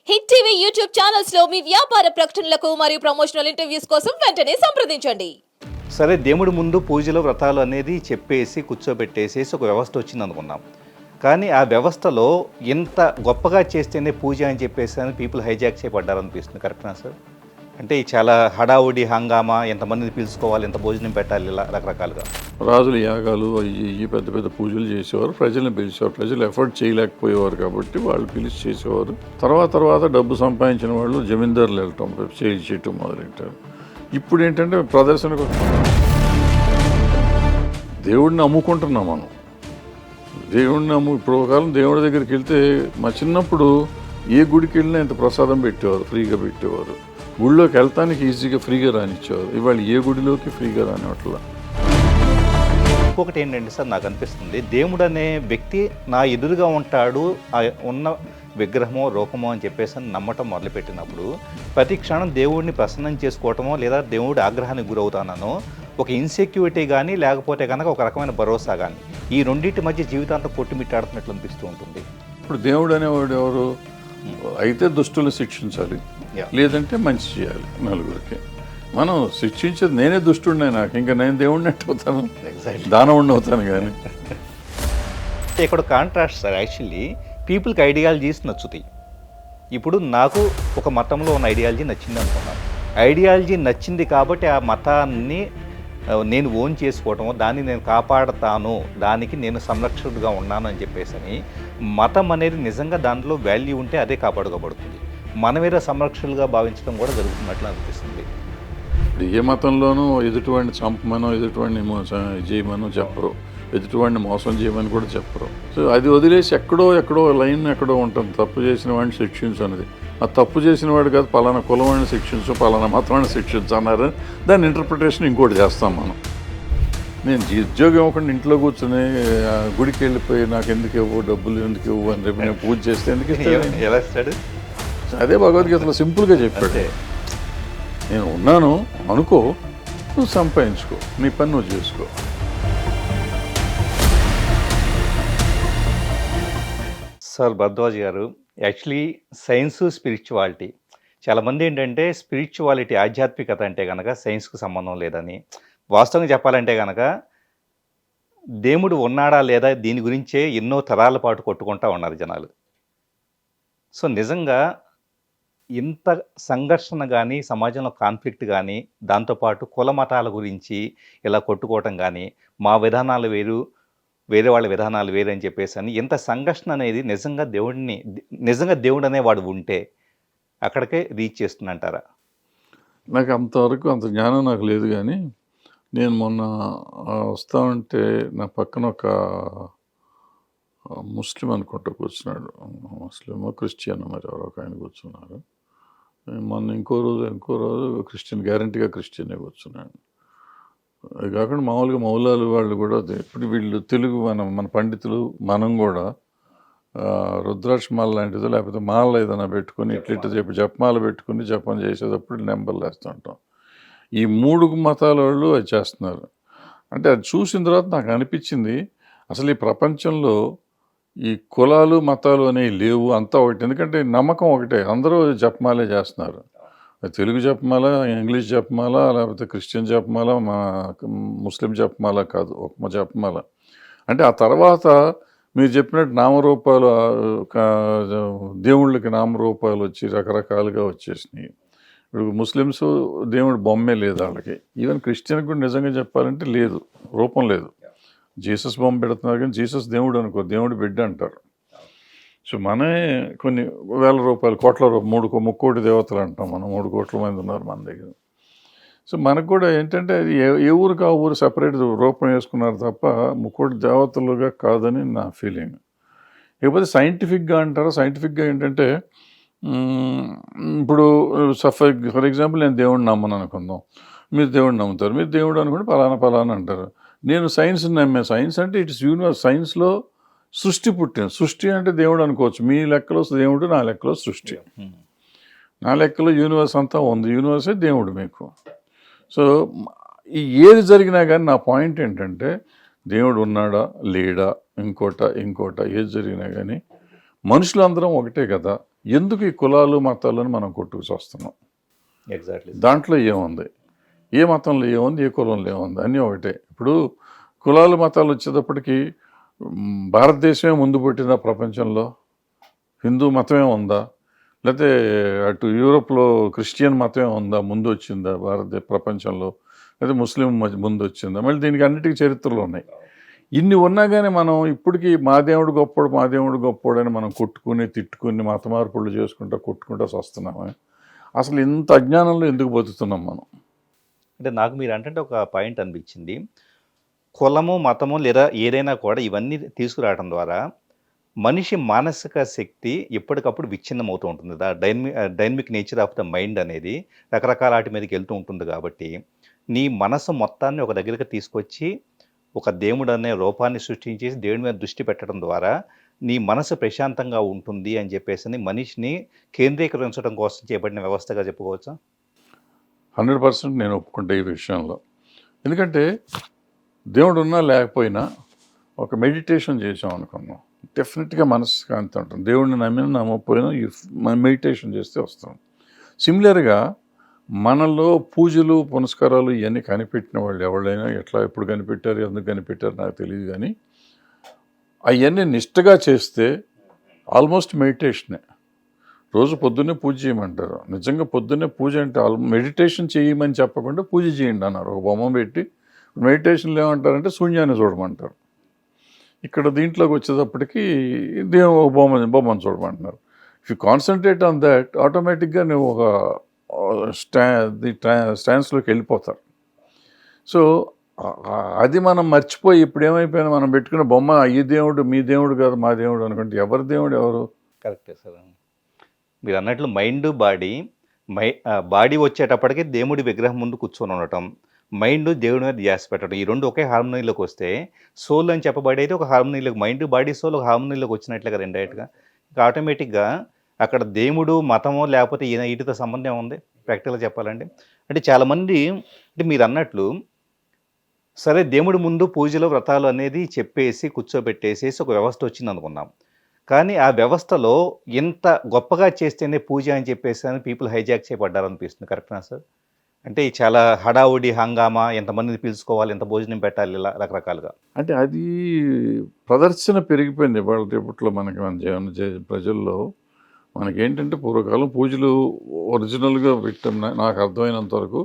Hit TV YouTube channels లో మీ వ్యాపార ప్రకటనలకు మరియు ప్రమోషనల్ ఇంటర్వ్యూస్ కోసం వెంటనే సంప్రదించండి. సరే, దేవుడి ముందు పూజలు వ్రతాలు అనేది చెప్పేసి కూర్చోబెట్టేసేసి ఒక వ్యవస్థ వచ్చింది అనుకున్నాం. కానీ ఆ వ్యవస్థలో ఇంత గొప్పగా చేస్తేనే పూజ అని చెప్పేసి అని పీపుల్ హైజాక్ చేయబడ్డారనిపిస్తుంది. కరెక్టా సార్? అంటే చాలా హడావుడి హంగామా, ఎంతమందిని పిలుచుకోవాలి, ఎంత భోజనం పెట్టాలి, ఇలా రకరకాలుగా రాజుల యాగాలు ఈ పెద్ద పెద్ద పూజలు చేసేవారు, ప్రజలను పిలిచేవారు. ప్రజలు ఎఫర్ట్ చేయలేకపోయేవారు కాబట్టి వాళ్ళు పిలిచి చేసేవారు. తర్వాత డబ్బు సంపాదించిన వాళ్ళు జమీందారులు వెళ్ళటం, చేయటం మొదలెట్టారు. ఇప్పుడు ఏంటంటే ప్రదర్శనకు దేవుడిని అమ్ముకుంటున్నాం మనం. ఇప్పుడు ఒక కాలం దేవుడి దగ్గరికి వెళ్తే మా చిన్నప్పుడు ఏ గుడికి వెళ్ళినా ఇంత ప్రసాదం పెట్టేవారు, ఫ్రీగా పెట్టేవారు. గుడిలోకి వెళ్తానికి ఈజీగా ఫ్రీగా రానిచ్చేవారు. ఇవాళ ఏ గుడిలోకి ఫ్రీగా రానివ్వట్లా. ఇంకొకటి ఏంటంటే సార్, నాకు అనిపిస్తుంది దేవుడు అనే వ్యక్తి నా ఎదురుగా ఉంటాడు, ఉన్న విగ్రహమో రూపమో అని చెప్పేసి నమ్మటం మొదలుపెట్టినప్పుడు ప్రతి క్షణం దేవుడిని ప్రసన్నం చేసుకోవటమో లేదా దేవుడి ఆగ్రహానికి గురవుతానో ఒక ఇన్సెక్యూరిటీ కానీ లేకపోతే కనుక ఒక రకమైన భరోసా కానీ ఈ రెండింటి మధ్య జీవితాంతం కొట్టుమిట్టాడుతున్నట్లు అనిపిస్తూ ఉంటుంది. ఇప్పుడు దేవుడు అనేవాడు ఎవరు? అయితే దుష్టులను శిక్షించాలి, లేదంటే మంచి చేయాలి నలుగురికి. మనం శిక్షించేది నేనే దుష్టుడినే, నాకు ఇంకా నేను దేవుడిని అవుతాను, దానవుడిని అవుతాను. కానీ ఇక్కడ కాంట్రాస్ట్ సార్, యాక్చువల్లీ పీపుల్కి ఐడియాలజీస్ నచ్చుతాయి. ఇప్పుడు నాకు ఒక మతంలో ఉన్న ఐడియాలజీ నచ్చింది అనుకున్నాను. ఐడియాలజీ నచ్చింది కాబట్టి ఆ మతాన్ని నేను ఓన్ చేసుకోవటము, దాన్ని నేను కాపాడతాను, దానికి నేను సంరక్షకుడిగా ఉన్నాను అని చెప్పేసి మతం అనేది నిజంగా దాంట్లో వాల్యూ ఉంటే అదే కాపాడుకోబడుతుంది. మనమేదో సంరక్షకులుగా భావించడం కూడా జరుగుతున్నట్లు అనిపిస్తుంది. ఏ మతంలోనూ ఎదుటివాడిని చంపమనో ఎదుటివాడిని చేయమనో చెప్పరు, ఎదుటివాడిని మోసం చేయమని కూడా చెప్పరు. సో అది వదిలేసి ఎక్కడో లైన్ ఎక్కడో ఉంటుంది. తప్పు చేసిన వాడిని శిక్షించు అనేది. ఆ తప్పు చేసిన వాడు కాదు, పలానా కులం వాడిని శిక్షించు, పలానా మతం వాడిని శిక్షించు అన్నారు. దాని ఇంటర్ప్రిటేషన్ ఇంకోటి చేస్తాం మనం. నేను ఉద్యోగం ఇవ్వకుండా ఇంట్లో కూర్చొని గుడికి వెళ్ళిపోయి నాకు ఎందుకు ఇవ్వు, డబ్బులు ఎందుకు ఇవ్వు అని రేపు నేను పూజ చేస్తే ఎందుకు ఎలా ఇస్తాడు? అదే భగవద్గీతలో సింపుల్గా చెప్పాడు. నేను ఉన్నాను అనుకో, నువ్వు సంపాదించుకో, నీ పని నువ్వు చేసుకో. సార్ భరద్వాజ్ గారు, యాక్చువల్లీ సైన్సు స్పిరిచువాలిటీ, చాలామంది ఏంటంటే స్పిరిచువాలిటీ ఆధ్యాత్మికత అంటే కనుక సైన్స్కు సంబంధం లేదని, వాస్తవంగా చెప్పాలంటే కనుక దేవుడు ఉన్నాడా లేదా దీని గురించే ఎన్నో తరాల పాటు కొట్టుకుంటూ ఉన్నారు జనాలు. సో నిజంగా ఇంత సంఘర్షణ కానీ, సమాజంలో కాన్ఫ్లిక్ట్ కానీ, దాంతోపాటు కుల మతాల గురించి ఇలా కొట్టుకోవటం కానీ, మా విధానాలు వేరు, వేరే వాళ్ళ విధానాలు వేరు అని చెప్పేసి అని ఇంత సంఘర్షణ అనేది నిజంగా దేవుడు అనేవాడు ఉంటే అక్కడికే రీచ్ చేస్తుందంటారా? నాకు అంతవరకు అంత జ్ఞానం నాకు లేదు. కానీ నేను మొన్న వస్తా ఉంటే నా పక్కన ఒక ముస్లిం అనుకుంటూ కూర్చున్నాడు. ముస్లిమో క్రిస్టియన్ మరి ఎవరో ఒక ఆయన కూర్చున్నారు. మొన్న ఇంకో రోజు క్రిస్టియన్, గ్యారంటీగా క్రిస్టియనే కూర్చున్నాడు. అది కాకుండా మామూలుగా మౌలాలు వాళ్ళు కూడా ఇప్పుడు వీళ్ళు తెలుగు మన పండితులు మనం కూడా రుద్రాక్షమాల లాంటిదో లేకపోతే మాల ఏదైనా పెట్టుకొని ఇట్లా చెప్పి జపమాల పెట్టుకుని జపం చేసేటప్పుడు నెంబర్లు వేస్తుంటాం. ఈ 3 మతాల వాళ్ళు అది చేస్తున్నారు. అంటే అది చూసిన తర్వాత నాకు అనిపించింది, అసలు ఈ ప్రపంచంలో ఈ కులాలు మతాలు అనేవి లేవు, అంతా ఒకటి. ఎందుకంటే నమ్మకం ఒకటే, అందరూ జపమాలే చేస్తున్నారు. తెలుగు జపమాల, ఇంగ్లీష్ జపమాల, లేకపోతే క్రిస్టియన్ జపమాల, ముస్లిం జపమాల కాదు, ఒక జపమాల. అంటే ఆ తర్వాత మీరు చెప్పినట్టు నామరూపాలు, దేవుళ్ళకి నామరూపాలు వచ్చి రకరకాలుగా వచ్చేసినాయి. ఇప్పుడు ముస్లిమ్స్ దేవుడు బొమ్మే లేదు వాళ్ళకి. ఈవెన్ క్రిస్టియన్కి కూడా నిజంగా చెప్పాలంటే లేదు, రూపం లేదు. జీసస్ బొమ్మ పెడుతున్నారు కానీ జీసస్ దేవుడు అనుకో, దేవుడు బిడ్డ అంటారు. సో మనమే కొన్ని వేల రూపాయలు, కోట్ల రూపాయలు, 3 కోటి దేవతలు అంటాం మనం. 3 కోట్ల మంది ఉన్నారు మన దగ్గర. సో మనకు కూడా ఏంటంటే ఏ ఊరికి ఆ ఊరు సపరేట్ రూపం వేసుకున్నారు తప్ప 3 కోటి దేవతలుగా కాదని నా ఫీలింగ్. ఇకపోతే సైంటిఫిక్గా అంటారా, సైంటిఫిక్గా ఏంటంటే ఇప్పుడు ఫర్ ఎగ్జాంపుల్ నేను దేవుడిని నమ్మను అనుకుందాం, మీరు దేవుడిని నమ్ముతారు. మీరు దేవుడు అనుకుంటే పలానా అంటారు. నేను సైన్స్ని నమ్మే. సైన్స్ అంటే ఇట్స్ యూనివర్స్. సైన్స్లో సృష్టి పుట్టింది. సృష్టి అంటే దేవుడు అనుకోవచ్చు. మీ లెక్కలో దేవుడు, నా లెక్కలో సృష్టి. నా లెక్కలో యూనివర్స్ అంతా ఉంది, యూనివర్సే దేవుడు మీకు. సో ఏది జరిగినా కానీ నా పాయింట్ ఏంటంటే దేవుడు ఉన్నాడా లేడా, ఇంకోట ఏది జరిగినా కానీ మనుషులందరం ఒకటే కదా. ఎందుకు ఈ కులాలు మతాలను మనం కొట్టుకు వస్తున్నాం? ఎగ్జాక్ట్లీ. దాంట్లో ఏముంది? ఏ మతంలో ఏముంది, ఏ కులంలో ఏముంది? అన్నీ ఒకటే. ఇప్పుడు కులాలు మతాలు వచ్చేటప్పటికి భారతదేశమే ముందు పుట్టిన ప్రపంచంలో హిందూ మతమే ఉందా, లేకపోతే అటు యూరోప్లో క్రిస్టియన్ మతమే ఉందా ముందు వచ్చిందా ప్రపంచంలో, లేదా ముస్లిం ముందు వచ్చిందా? మళ్ళీ దీనికి అన్నిటికీ చరిత్రలు ఉన్నాయి. ఇన్ని ఉన్నా కానీ మనం ఇప్పటికీ మా దేవుడు గొప్పోడు, మా దేవుడు గొప్పోడు అని మనం కొట్టుకుని తిట్టుకుని మత మార్పులు చేసుకుంటా కొట్టుకుంటా వస్తున్నాము. అసలు ఇంత అజ్ఞానంలో ఎందుకు బతుకుతున్నాం మనం? అంటే నాకు మీరు అంటే ఒక పాయింట్ అనిపించింది. కులము, మతము లేదా ఏదైనా కూడా ఇవన్నీ తీసుకురావడం ద్వారా మనిషి మానసిక శక్తి ఎప్పటికప్పుడు విచ్ఛిన్నం అవుతూ ఉంటుంది. Dynamic nature of the mind అనేది రకరకాల వాటి మీదకి వెళ్తూ ఉంటుంది. కాబట్టి నీ మనసు మొత్తాన్ని ఒక దగ్గరికి తీసుకొచ్చి ఒక దేవుడు అనే రూపాన్ని సృష్టించేసి దేవుడి మీద దృష్టి పెట్టడం ద్వారా నీ మనసు ప్రశాంతంగా ఉంటుంది అని చెప్పేసి మనిషిని కేంద్రీకరించడం కోసం చేపట్టిన వ్యవస్థగా చెప్పుకోవచ్చా? 100% నేను ఒప్పుకుంటే ఈ విషయంలో. ఎందుకంటే దేవుడు ఉన్నా లేకపోయినా ఒక మెడిటేషన్ చేసాం అనుకున్నాం, డెఫినెట్గా మనసు కాంతి ఉంటుంది. దేవుడిని నమ్మినా నమ్మకపోయినా మెడిటేషన్ చేస్తే వస్తాం. సిమిలర్గా మనలో పూజలు పునస్కారాలు ఇవన్నీ కనిపెట్టిన వాళ్ళు ఎవరైనా ఎప్పుడు కనిపెట్టారు, ఎందుకు కనిపెట్టారు నాకు తెలియదు, కానీ అవన్నీ నిష్టగా చేస్తే ఆల్మోస్ట్ మెడిటేషనే. రోజు పొద్దున్నే పూజ చేయమంటారు. నిజంగా పొద్దున్నే పూజ అంటే మెడిటేషన్ చేయమని చెప్పకుండా పూజ చేయండి అన్నారు. ఒక బొమ్మ పెట్టి మెడిటేషన్లో ఏమంటారంటే శూన్యాన్ని చూడమంటారు. ఇక్కడ దీంట్లోకి వచ్చేటప్పటికి దేవుడు ఒక బొమ్మను చూడమంటున్నారు. If you concentrate on that ఆటోమేటిక్గా నువ్వు ఒక స్టాన్స్లోకి వెళ్ళిపోతారు. సో అది మనం మర్చిపోయి ఇప్పుడు ఏమైపోయినా మనం పెట్టుకున్న బొమ్మ ఈ దేవుడు మీ దేవుడు కాదు మా దేవుడు అనుకుంటే ఎవరి దేవుడు ఎవరు? కరెక్టే సార్. మీరు అన్నట్లు మైండ్ బాడీ వచ్చేటప్పటికి దేవుడి విగ్రహం ముందు కూర్చొని ఉండటం, మైండ్ దేవుడి మీద ధ్యాస పెట్టడం, ఈ రెండు ఒకే హార్మోనీలోకి వస్తే సోల్ అని చెప్పబడేది ఒక హార్మోనీలోకి, మైండ్ బాడీ సోల్ ఒక హార్మోనీలోకి వచ్చినట్లే కదా ఇండైరెక్ట్గా. ఇంకా ఆటోమేటిక్గా అక్కడ దేవుడు మతమో లేకపోతే వీటితో సంబంధం ఉంది ప్రాక్టికల్గా చెప్పాలంటే. అంటే చాలామంది అంటే మీరు అన్నట్లు సరే దేవుడి ముందు పూజలు వ్రతాలు అనేది చెప్పేసి కూర్చోబెట్టేసేసి ఒక వ్యవస్థ వచ్చింది అనుకున్నాం. కానీ ఆ వ్యవస్థలో ఎంత గొప్పగా చేస్తేనే పూజ అని చెప్పేసి అని పీపుల్ హైజాక్ చేయబడ్డారనిపిస్తుంది. కరెక్టేనా సార్? అంటే చాలా హడావుడి హంగామా, ఎంతమందిని పిలుచుకోవాలి, ఎంత భోజనం పెట్టాలి, ఇలా రకరకాలుగా. అంటే అది ప్రదర్శన పెరిగిపోయింది ఇవాళ రేపట్లో మనకి మన జీవన ప్రజల్లో. మనకేంటంటే పూర్వకాలం పూజలు ఒరిజినల్గా పెట్టాం నాకు అర్థమైనంత వరకు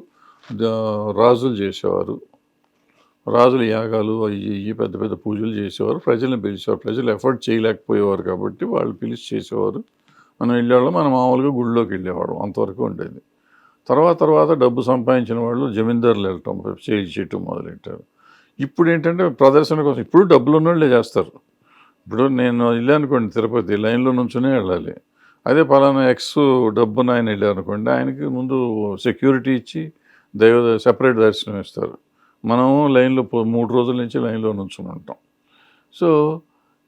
రాజులు చేసేవారు. రాజులు యాగాలు అయ్యి పెద్ద పెద్ద పూజలు చేసేవారు, ప్రజల్ని పిలిచేవారు. ప్రజలు ఎఫర్ట్ చేయలేకపోయేవారు కాబట్టి వాళ్ళు పిలిచి చేసేవారు. మనం వెళ్ళేవాళ్ళం, మనం మామూలుగా గుళ్ళోకి వెళ్ళేవాళ్ళం, అంతవరకు ఉండేది. తర్వాత డబ్బు సంపాదించిన వాళ్ళు జమీందారులు వెళ్ళటం చేయటం మొదలెట్టారు. ఇప్పుడు ఏంటంటే ప్రదర్శన కోసం ఇప్పుడు డబ్బులు ఉన్నోళ్ళే చేస్తారు. ఇప్పుడు నేను వెళ్ళానుకోండి తిరుపతి, లైన్లో నుంచునే వెళ్ళాలి. అదే పలానా ఎక్స్ డబ్బున ఆయన వెళ్ళారనుకోండి, ఆయనకి ముందు సెక్యూరిటీ ఇచ్చి సెపరేట్ దర్శనం ఇస్తారు. మనము లైన్లో 3 రోజుల నుంచి లైన్లో నుంచుని ఉంటాం. సో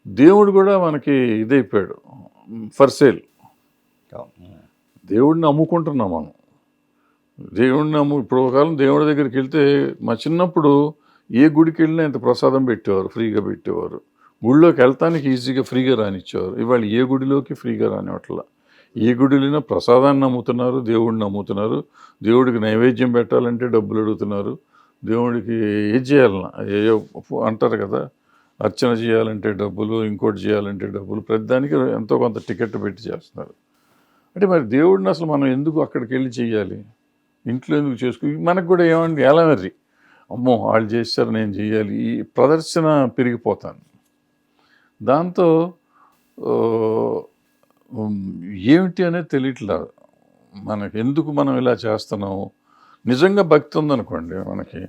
దేవుడు కూడా మనకి ఇదైపోయాడు, ఫర్ సేల్. దేవుడిని అమ్ముకుంటున్నాం మనం. దేవుడిని ఇప్పుడు ఒక కాలం దేవుడి దగ్గరికి వెళ్తే మా చిన్నప్పుడు ఏ గుడికి వెళ్ళినా ఇంత ప్రసాదం పెట్టేవారు, ఫ్రీగా పెట్టేవారు. గుడిలోకి వెళ్తానికి ఈజీగా ఫ్రీగా రానిచ్చేవారు. ఇవాళ ఏ గుడిలోకి ఫ్రీగా రానివ్వట్లా. ఏ గుడిలోనే ప్రసాదాన్ని నమ్ముతున్నారు, దేవుడిని నమ్ముతున్నారు. దేవుడికి నైవేద్యం పెట్టాలంటే డబ్బులు అడుగుతున్నారు. దేవుడికి ఏది చేయాలన్నా ఏయో అంటారు కదా, అర్చన చేయాలంటే డబ్బులు, ఇంకోటి చేయాలంటే డబ్బులు, ప్రతిదానికి ఎంతో కొంత టికెట్ పెట్టి చేస్తున్నారు. అంటే మరి దేవుడిని అసలు మనం ఎందుకు అక్కడికి వెళ్ళి చేయాలి? ఇంట్లో ఎందుకు మనకు కూడా ఏమండి ఎలా మరి అమ్మో వాళ్ళు చేస్తారు నేను చేయాలి, ఈ ప్రదర్శన పెరిగిపోతాను. దాంతో ఏమిటి అనేది తెలియట్లేదు మనకి. ఎందుకు మనం ఇలా చేస్తున్నాము? నిజంగా భక్తి ఉందనుకోండి మనకి,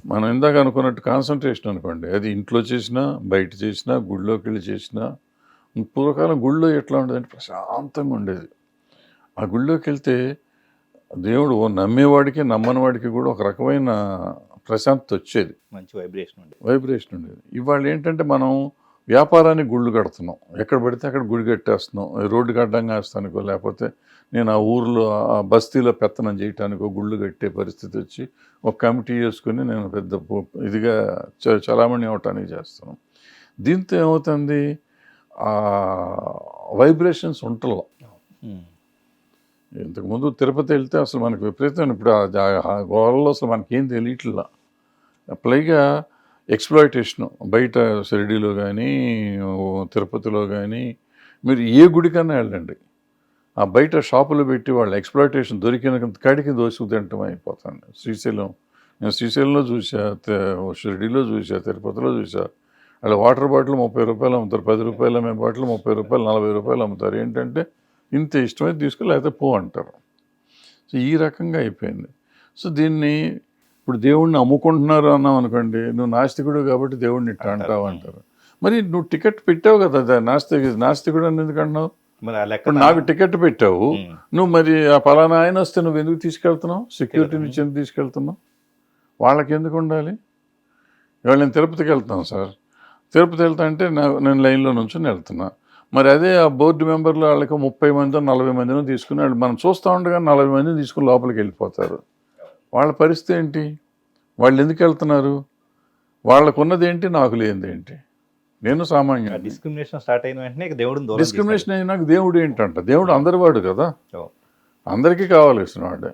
మనం ఇందాక అనుకున్నట్టు కాన్సన్ట్రేషన్ అనుకోండి, అది ఇంట్లో చేసినా బయట చేసినా గుళ్ళోకి వెళ్ళి చేసినా. పూర్వకాలం గుళ్ళో ఎట్లా ఉండేదంటే ప్రశాంతంగా ఉండేది. ఆ గుళ్ళోకి వెళ్తే దేవుడు నమ్మేవాడికి నమ్మని వాడికి కూడా ఒక రకమైన ప్రశాంతత వచ్చేది, మంచి వైబ్రేషన్ ఉండేది. ఇవాళ ఏంటంటే మనం వ్యాపారానికి గుళ్ళు కడుతున్నాం, ఎక్కడ పడితే అక్కడ గుడి కట్టేస్తున్నాం. రోడ్డుకి అడ్డంగా వేస్తానికో లేకపోతే నేను ఆ ఊరిలో ఆ బస్తీలో పెత్తనం చేయటానికో గుళ్ళు కట్టే పరిస్థితి వచ్చి ఒక కమిటీ చేసుకుని నేను పెద్ద ఇదిగా చలామణి అవటానికి చేస్తున్నాం. దీంతో ఏమవుతుంది, వైబ్రేషన్స్ ఉంటలో ఇంతకుముందు తిరుపతి వెళ్తే అసలు మనకు విపరీతం, ఇప్పుడు ఆ గోడల్లో అసలు మనకేం తెలియట్లా. పైగా ఎక్స్‌ప్లాయిటేషన్ బయట షిరిడీలో కానీ, తిరుపతిలో కానీ, మీరు ఏ గుడికన్నా వెళ్ళండి, ఆ బయట షాపులు పెట్టి వాళ్ళు ఎక్స్‌ప్లాయిటేషన్ దొరికిన కాడికి దోసుకు తినటం అయిపోతుంది. నేను శ్రీశైలంలో చూసా, షిరిడీలో చూసా, తిరుపతిలో చూసా. వాళ్ళు వాటర్ బాటిల్ 30 రూపాయలు అమ్ముతారు, 10 రూపాయలు అమ్మే బాటిల్ 30 రూపాయలు, 40 రూపాయలు అమ్ముతారు. ఏంటంటే ఇంత ఇష్టమైతే తీసుకుని లేకపోతే పో అంటారు. సో ఈ రకంగా అయిపోయింది. సో దీన్ని ఇప్పుడు దేవుణ్ణి అమ్ముకుంటున్నారు అన్నాం అనుకోండి, నువ్వు నాస్తికుడు కాబట్టి దేవుడిని ఇట్లా అంటావు అంటారు. మరి నువ్వు టికెట్ పెట్టావు కదా, నాస్తికుడు అని ఎందుకు అంటున్నావు? మరి ఆ లెక్క ఇప్పుడు నాకు టికెట్ పెట్టావు, నువ్వు మరి ఆ పలానా ఆయన వస్తే నువ్వు ఎందుకు తీసుకెళ్తున్నావు? సెక్యూరిటీ నుంచి ఎందుకు తీసుకెళ్తున్నావు? వాళ్ళకి ఎందుకు ఉండాలి? ఇవాళ నేను తిరుపతికి వెళ్తాను సార్, తిరుపతి వెళ్తా అంటే నేను లైన్లో నుంచుని వెళ్తున్నా. మరి అదే ఆ బోర్డు మెంబర్లు వాళ్ళకి 30 మంది 40 మందిని తీసుకుని వాళ్ళు మనం చూస్తూ ఉండగా 40 మందిని తీసుకుని లోపలికి వెళ్ళిపోతారు. వాళ్ళ పరిస్థితి ఏంటి? వాళ్ళు ఎందుకు వెళ్తున్నారు? వాళ్ళకున్నది ఏంటి, నాకు లేనిది ఏంటి? నేను సామాన్యుడు. డిస్క్రిమినేషన్ స్టార్ట్ అయిన వెంటనే ఇక దేవుడిని దూరం డిస్క్రిమినేషన్ అయినాక దేవుడు ఏంటంట? దేవుడు అందరివాడు కదా, తీశారు. అందరికీ కావాల్సిన వాడే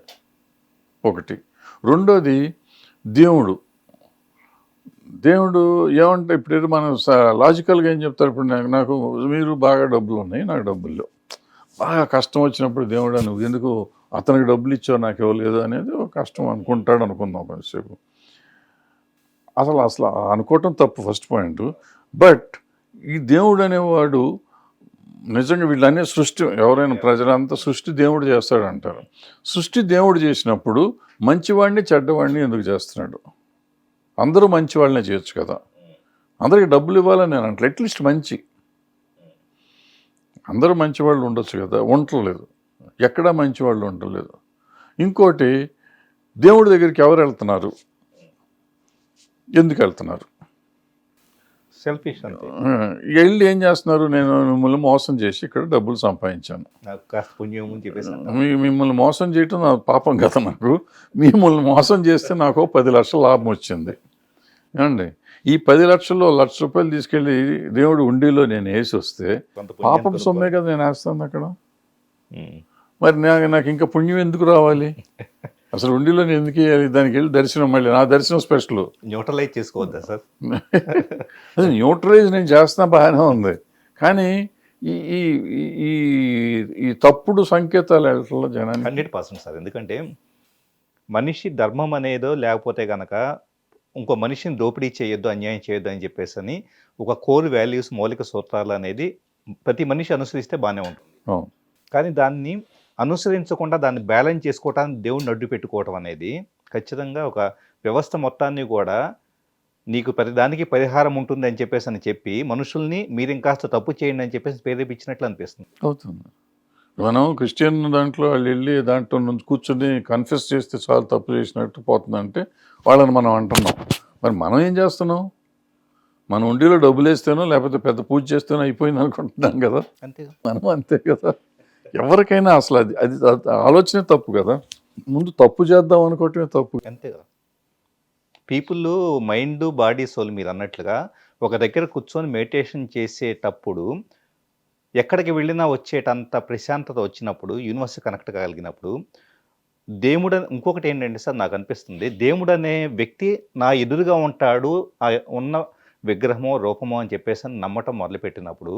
ఒకటి. రెండోది దేవుడు ఏమంటే ఇప్పుడు మనం లాజికల్గా ఏం చెప్తారు, ఇప్పుడు నాకు మీరు బాగా డబ్బులు ఉన్నాయి, నాకు డబ్బులు బాగా కష్టం వచ్చినప్పుడు దేవుడు నువ్వు ఎందుకు అతనికి డబ్బులు ఇచ్చావు నాకు ఇవ్వలేదు అనేది ఒక కష్టం అనుకుంటాడు అనుకుందాం కొంచెంసేపు. అసలు అనుకోవటం తప్పు ఫస్ట్ పాయింట్. బట్ ఈ దేవుడు అనేవాడు నిజంగా వీళ్ళనే సృష్టి, ఎవరైనా ప్రజలంతా సృష్టి దేవుడు చేస్తాడు అంటారు. సృష్టి దేవుడు చేసినప్పుడు మంచివాడిని చెడ్డవాడిని ఎందుకు చేస్తున్నాడు? అందరూ మంచి వాళ్ళనే చేయొచ్చు కదా, అందరికి డబ్బులు ఇవ్వాలని నేను అంటే అట్లీస్ట్ అందరూ మంచి వాళ్ళు ఉండొచ్చు కదా, ఉండలేదు, ఎక్కడా మంచి వాళ్ళు ఉండలేదు. ఇంకోటి, దేవుడి దగ్గరికి ఎవరు వెళ్తున్నారు, ఎందుకు వెళ్తున్నారు? సెల్ఫిష్ అంతే. వెళ్ళి ఏం చేస్తున్నారు? నేను మిమ్మల్ని మోసం చేసి ఇక్కడ డబ్బులు సంపాదించాను, నాకు కాస్త పుణ్యం అని చెప్పేసి మిమ్మల్ని మోసం చేయటం నా పాపం కదా నాకు. మిమ్మల్ని మోసం చేస్తే నాకు 10 లక్షల లాభం వచ్చింది ఏమండి. ఈ 10 లక్షల్లో ₹1,00,000 తీసుకెళ్ళి దేవుడు ఉండిలో నేను వేసి వస్తే పాపం సొమ్మే కదా నేను వేస్తాను అక్కడ. మరి నాకు ఇంకా పుణ్యం ఎందుకు రావాలి? అసలు ఉండిలో నేను ఎందుకు వేయాలి? దానికి వెళ్ళి దర్శనం, మళ్ళీ నా దర్శనం స్పెషల్. న్యూట్రలైజ్ చేసుకోవద్దా సార్? అదే న్యూట్రలైజ్ నేను చేస్తున్నా, బాగానే ఉంది. కానీ ఈ ఈ ఈ తప్పుడు సంకేతాలు వెళ్ళటంలో జనాన్ని 100% సార్. ఎందుకంటే మనిషి ధర్మం అనేదో లేకపోతే కనుక ఇంకో మనిషిని దోపిడీ చేయొద్దు, అన్యాయం చేయొద్దు అని చెప్పేసి అని ఒక కోర్ వాల్యూస్, మౌలిక సూత్రాలు అనేది ప్రతి మనిషి అనుసరిస్తే బాగానే ఉంటుంది. కానీ దాన్ని అనుసరించకుండా దాన్ని బ్యాలెన్స్ చేసుకోవటానికి దేవుడిని అడ్డు పెట్టుకోవటం అనేది ఖచ్చితంగా ఒక వ్యవస్థ మొత్తాన్ని కూడా నీకు ప్రతిదానికి పరిహారం ఉంటుంది అని చెప్పి మనుషుల్ని మీరు ఇంకాస్త తప్పు చేయండి అని చెప్పేసి ప్రేరేపించినట్లు అనిపిస్తుంది. అవుతుంది. మనం క్రిస్టియన్ దాంట్లో వాళ్ళు వెళ్ళి దాంట్లో నుంచి కూర్చొని కన్ఫెస్ చేస్తే చాలా తప్పు చేసినట్టు పోతుందంటే వాళ్ళని మనం అంటున్నాం. మరి మనం ఏం చేస్తున్నాం? మన ఉండిలో డబ్బులు వేస్తేనో లేకపోతే పెద్ద పూజ చేస్తేనో అయిపోయింది అనుకుంటున్నాం కదా. అంతేగా, మనం అంతే కదా. ఎవరికైనా అసలు అది ఆలోచనే తప్పు కదా. ముందు తప్పు చేద్దాం అనుకోవటమే తప్పు. అంతేగా. పీపుల్ మైండ్, బాడీ, సోల్ మీరు అన్నట్లుగా ఒక దగ్గర కూర్చొని మెడిటేషన్ చేసేటప్పుడు ఎక్కడికి వెళ్ళినా వచ్చేటంత ప్రశాంతత వచ్చినప్పుడు, యూనివర్స్ కనెక్ట్ కాగలిగినప్పుడు దేవుడు ఇంకొకటి ఏంటంటే సార్ నాకు అనిపిస్తుంది, దేవుడు అనే వ్యక్తి నా ఎదురుగా ఉంటాడు, ఉన్న విగ్రహమో రూపమో అని చెప్పేసి నమ్మటం మొదలుపెట్టినప్పుడు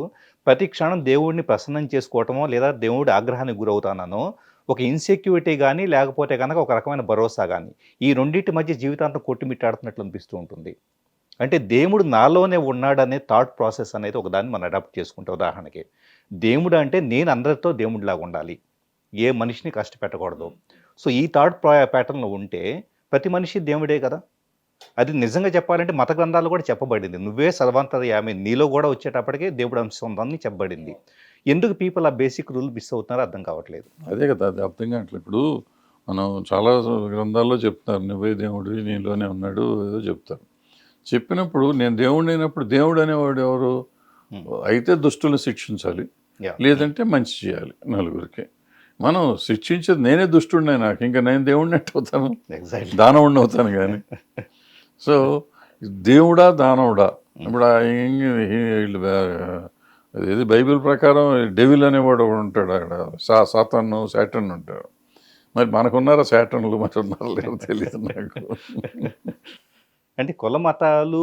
ప్రతి క్షణం దేవుడిని ప్రసన్నం చేసుకోవటమో లేదా దేవుడి ఆగ్రహానికి గురవుతానో ఒక ఇన్సెక్యూరిటీ కానీ లేకపోతే కనుక ఒక రకమైన భరోసా కానీ ఈ రెండింటి మధ్య జీవితాంతం కొట్టుమిట్టాడుతున్నట్లు అనిపిస్తూ ఉంటుంది. అంటే దేవుడు నాలోనే ఉన్నాడనే థాట్ ప్రాసెస్ అనేది ఒకదాన్ని మనం అడాప్ట్ చేసుకుంటే, ఉదాహరణకి దేవుడు అంటే నేను అందరితో దేవుడిలాగా ఉండాలి, ఏ మనిషిని కష్టపెట్టకూడదు. సో ఈ థాట్ ప్యాటర్న్లో ఉంటే ప్రతి మనిషి దేవుడే కదా. అది నిజంగా చెప్పాలంటే మత గ్రంథాలు కూడా చెప్పబడింది, నువ్వే సర్వాంతర్యామి, నీలో కూడా వచ్చేటప్పటికే దేవుడు అంశం ఉందని చెప్పబడింది. ఎందుకు పీపుల్ ఆ బేసిక్ రూల్ మిస్ అవుతున్నారో అర్థం కావట్లేదు. అదే కదా, అది అర్థం కావట్లేదు. ఇప్పుడు మనం చాలా గ్రంథాల్లో చెప్తున్నారు నువ్వే దేవుడు నీలోనే ఉన్నాడు ఏదో చెప్తారు. చెప్పినప్పుడు నేను దేవుడు అయినప్పుడు దేవుడు అనేవాడు ఎవరు? అయితే దుష్టులను శిక్షించాలి, లేదంటే మంచి చేయాలి నలుగురికి. మనం శిక్షించేది నేనే దుష్టుడినే, నాకు ఇంకా నేను దేవుడిని అవుతాను, దానవుడిని అవుతాను కానీ. సో దేవుడా దానవుడా? ఇప్పుడు వీళ్ళు అదేది బైబిల్ ప్రకారం డెవిల్ అనేవాడు ఒకడు ఉంటాడు అక్కడ, సాతాను శాటన్ ఉంటాడు. మరి మనకున్నారా శాటన్లు, మరి ఉన్నారా లేదో తెలియదు నాకు. అంటే కుల మతాలు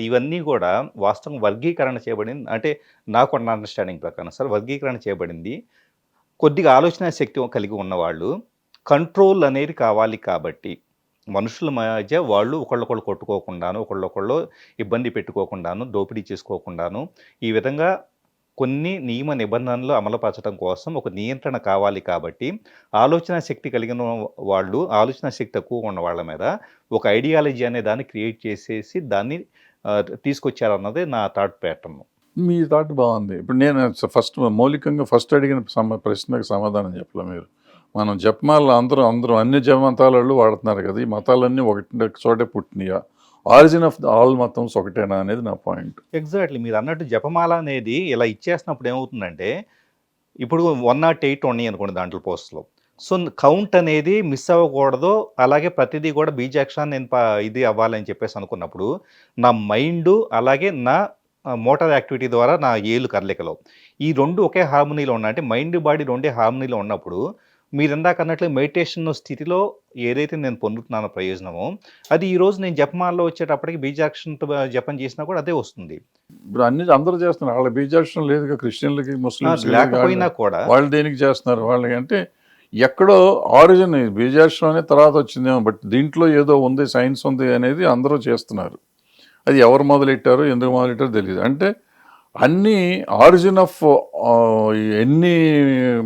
ఇవన్నీ కూడా వాస్తవం వర్గీకరణ చేయబడింది. అంటే నాకున్న అండర్స్టాండింగ్ ప్రకారం సార్ వర్గీకరణ చేయబడింది. కొద్దిగా ఆలోచన శక్తి కలిగి ఉన్నవాళ్ళు కంట్రోల్ అనేది కావాలి కాబట్టి మనుషుల మధ్య వాళ్ళు ఒకళ్ళొకళ్ళు కొట్టుకోకుండాను, ఒకళ్ళొకళ్ళు ఇబ్బంది పెట్టుకోకుండాను, దోపిడీ చేసుకోకుండాను ఈ విధంగా కొన్ని నియమ నిబంధనలు అమలుపరచడం కోసం ఒక నియంత్రణ కావాలి కాబట్టి ఆలోచన శక్తి కలిగిన వాళ్ళు, ఆలోచన శక్తి తక్కువ ఉన్న వాళ్ళ మీద ఒక ఐడియాలజీ అనే దాన్ని క్రియేట్ చేసేసి దాన్ని తీసుకొచ్చారన్నది నా థాట్ ప్యాటర్న్. మీ థాట్ బాగుంది. ఇప్పుడు నేను మౌలికంగా అడిగిన ప్రశ్నకు సమాధానం చెప్పలే మీరు. మనం జపమాల అందరూ అన్ని మతాలలో వాడుతున్నారు కదా, ఈ మతాలన్నీ ఒకటి చోటే పుట్టినాయా, ఆరిజిన్ ఆఫ్ ఆల్ మతమ్స్ ఒకటేనా అనేది నా పాయింట్. ఎగ్జాక్ట్లీ మీరు అన్నట్టు జపమాల అనేది ఇలా ఇచ్చేసినప్పుడు ఏమవుతుందంటే ఇప్పుడు 108 ఉన్నాయి అనుకోండి దాంట్లో పోస్ట్లో. సో కౌంట్ అనేది మిస్ అవ్వకూడదు, అలాగే ప్రతిదీ కూడా బీజాక్షరాన్ని నేను ఇది అవ్వాలని చెప్పేసి అనుకున్నప్పుడు నా మైండ్ అలాగే నా మోటార్ యాక్టివిటీ ద్వారా నా ఏలు కదలికలో ఈ రెండు ఒకే హార్మోనీలో ఉన్నాయి. అంటే మైండ్ బాడీ రెండే హార్మోనీలో ఉన్నప్పుడు మీరు ఇందాక అన్నట్లు మెడిటేషన్ స్థితిలో ఏదైతే నేను పొందుతున్నానో ప్రయోజనమో అది ఈరోజు నేను జపమాలలో వచ్చేటప్పటికి బీజాక్షరంతో జపం చేసినా కూడా అదే వస్తుంది. ఇప్పుడు అందరూ చేస్తున్నారు, వాళ్ళ బీజాక్షరం లేదుగా, క్రిస్టియన్లకి ముస్లిమ్స్ లేకపోయినా కూడా వాళ్ళు దేనికి చేస్తున్నారు, వాళ్ళకి అంటే ఎక్కడో ఆరిజిన్ బీజాక్షరం అనేది తర్వాత వచ్చిందేమో, బట్ దీంట్లో ఏదో ఉంది, సైన్స్ ఉంది అనేది అందరూ చేస్తున్నారు. అది ఎవరు మొదలెట్టారో ఎందుకు మొదలెట్టారో తెలియదు. అంటే అన్ని ఆరిజిన్ ఆఫ్ ఎన్ని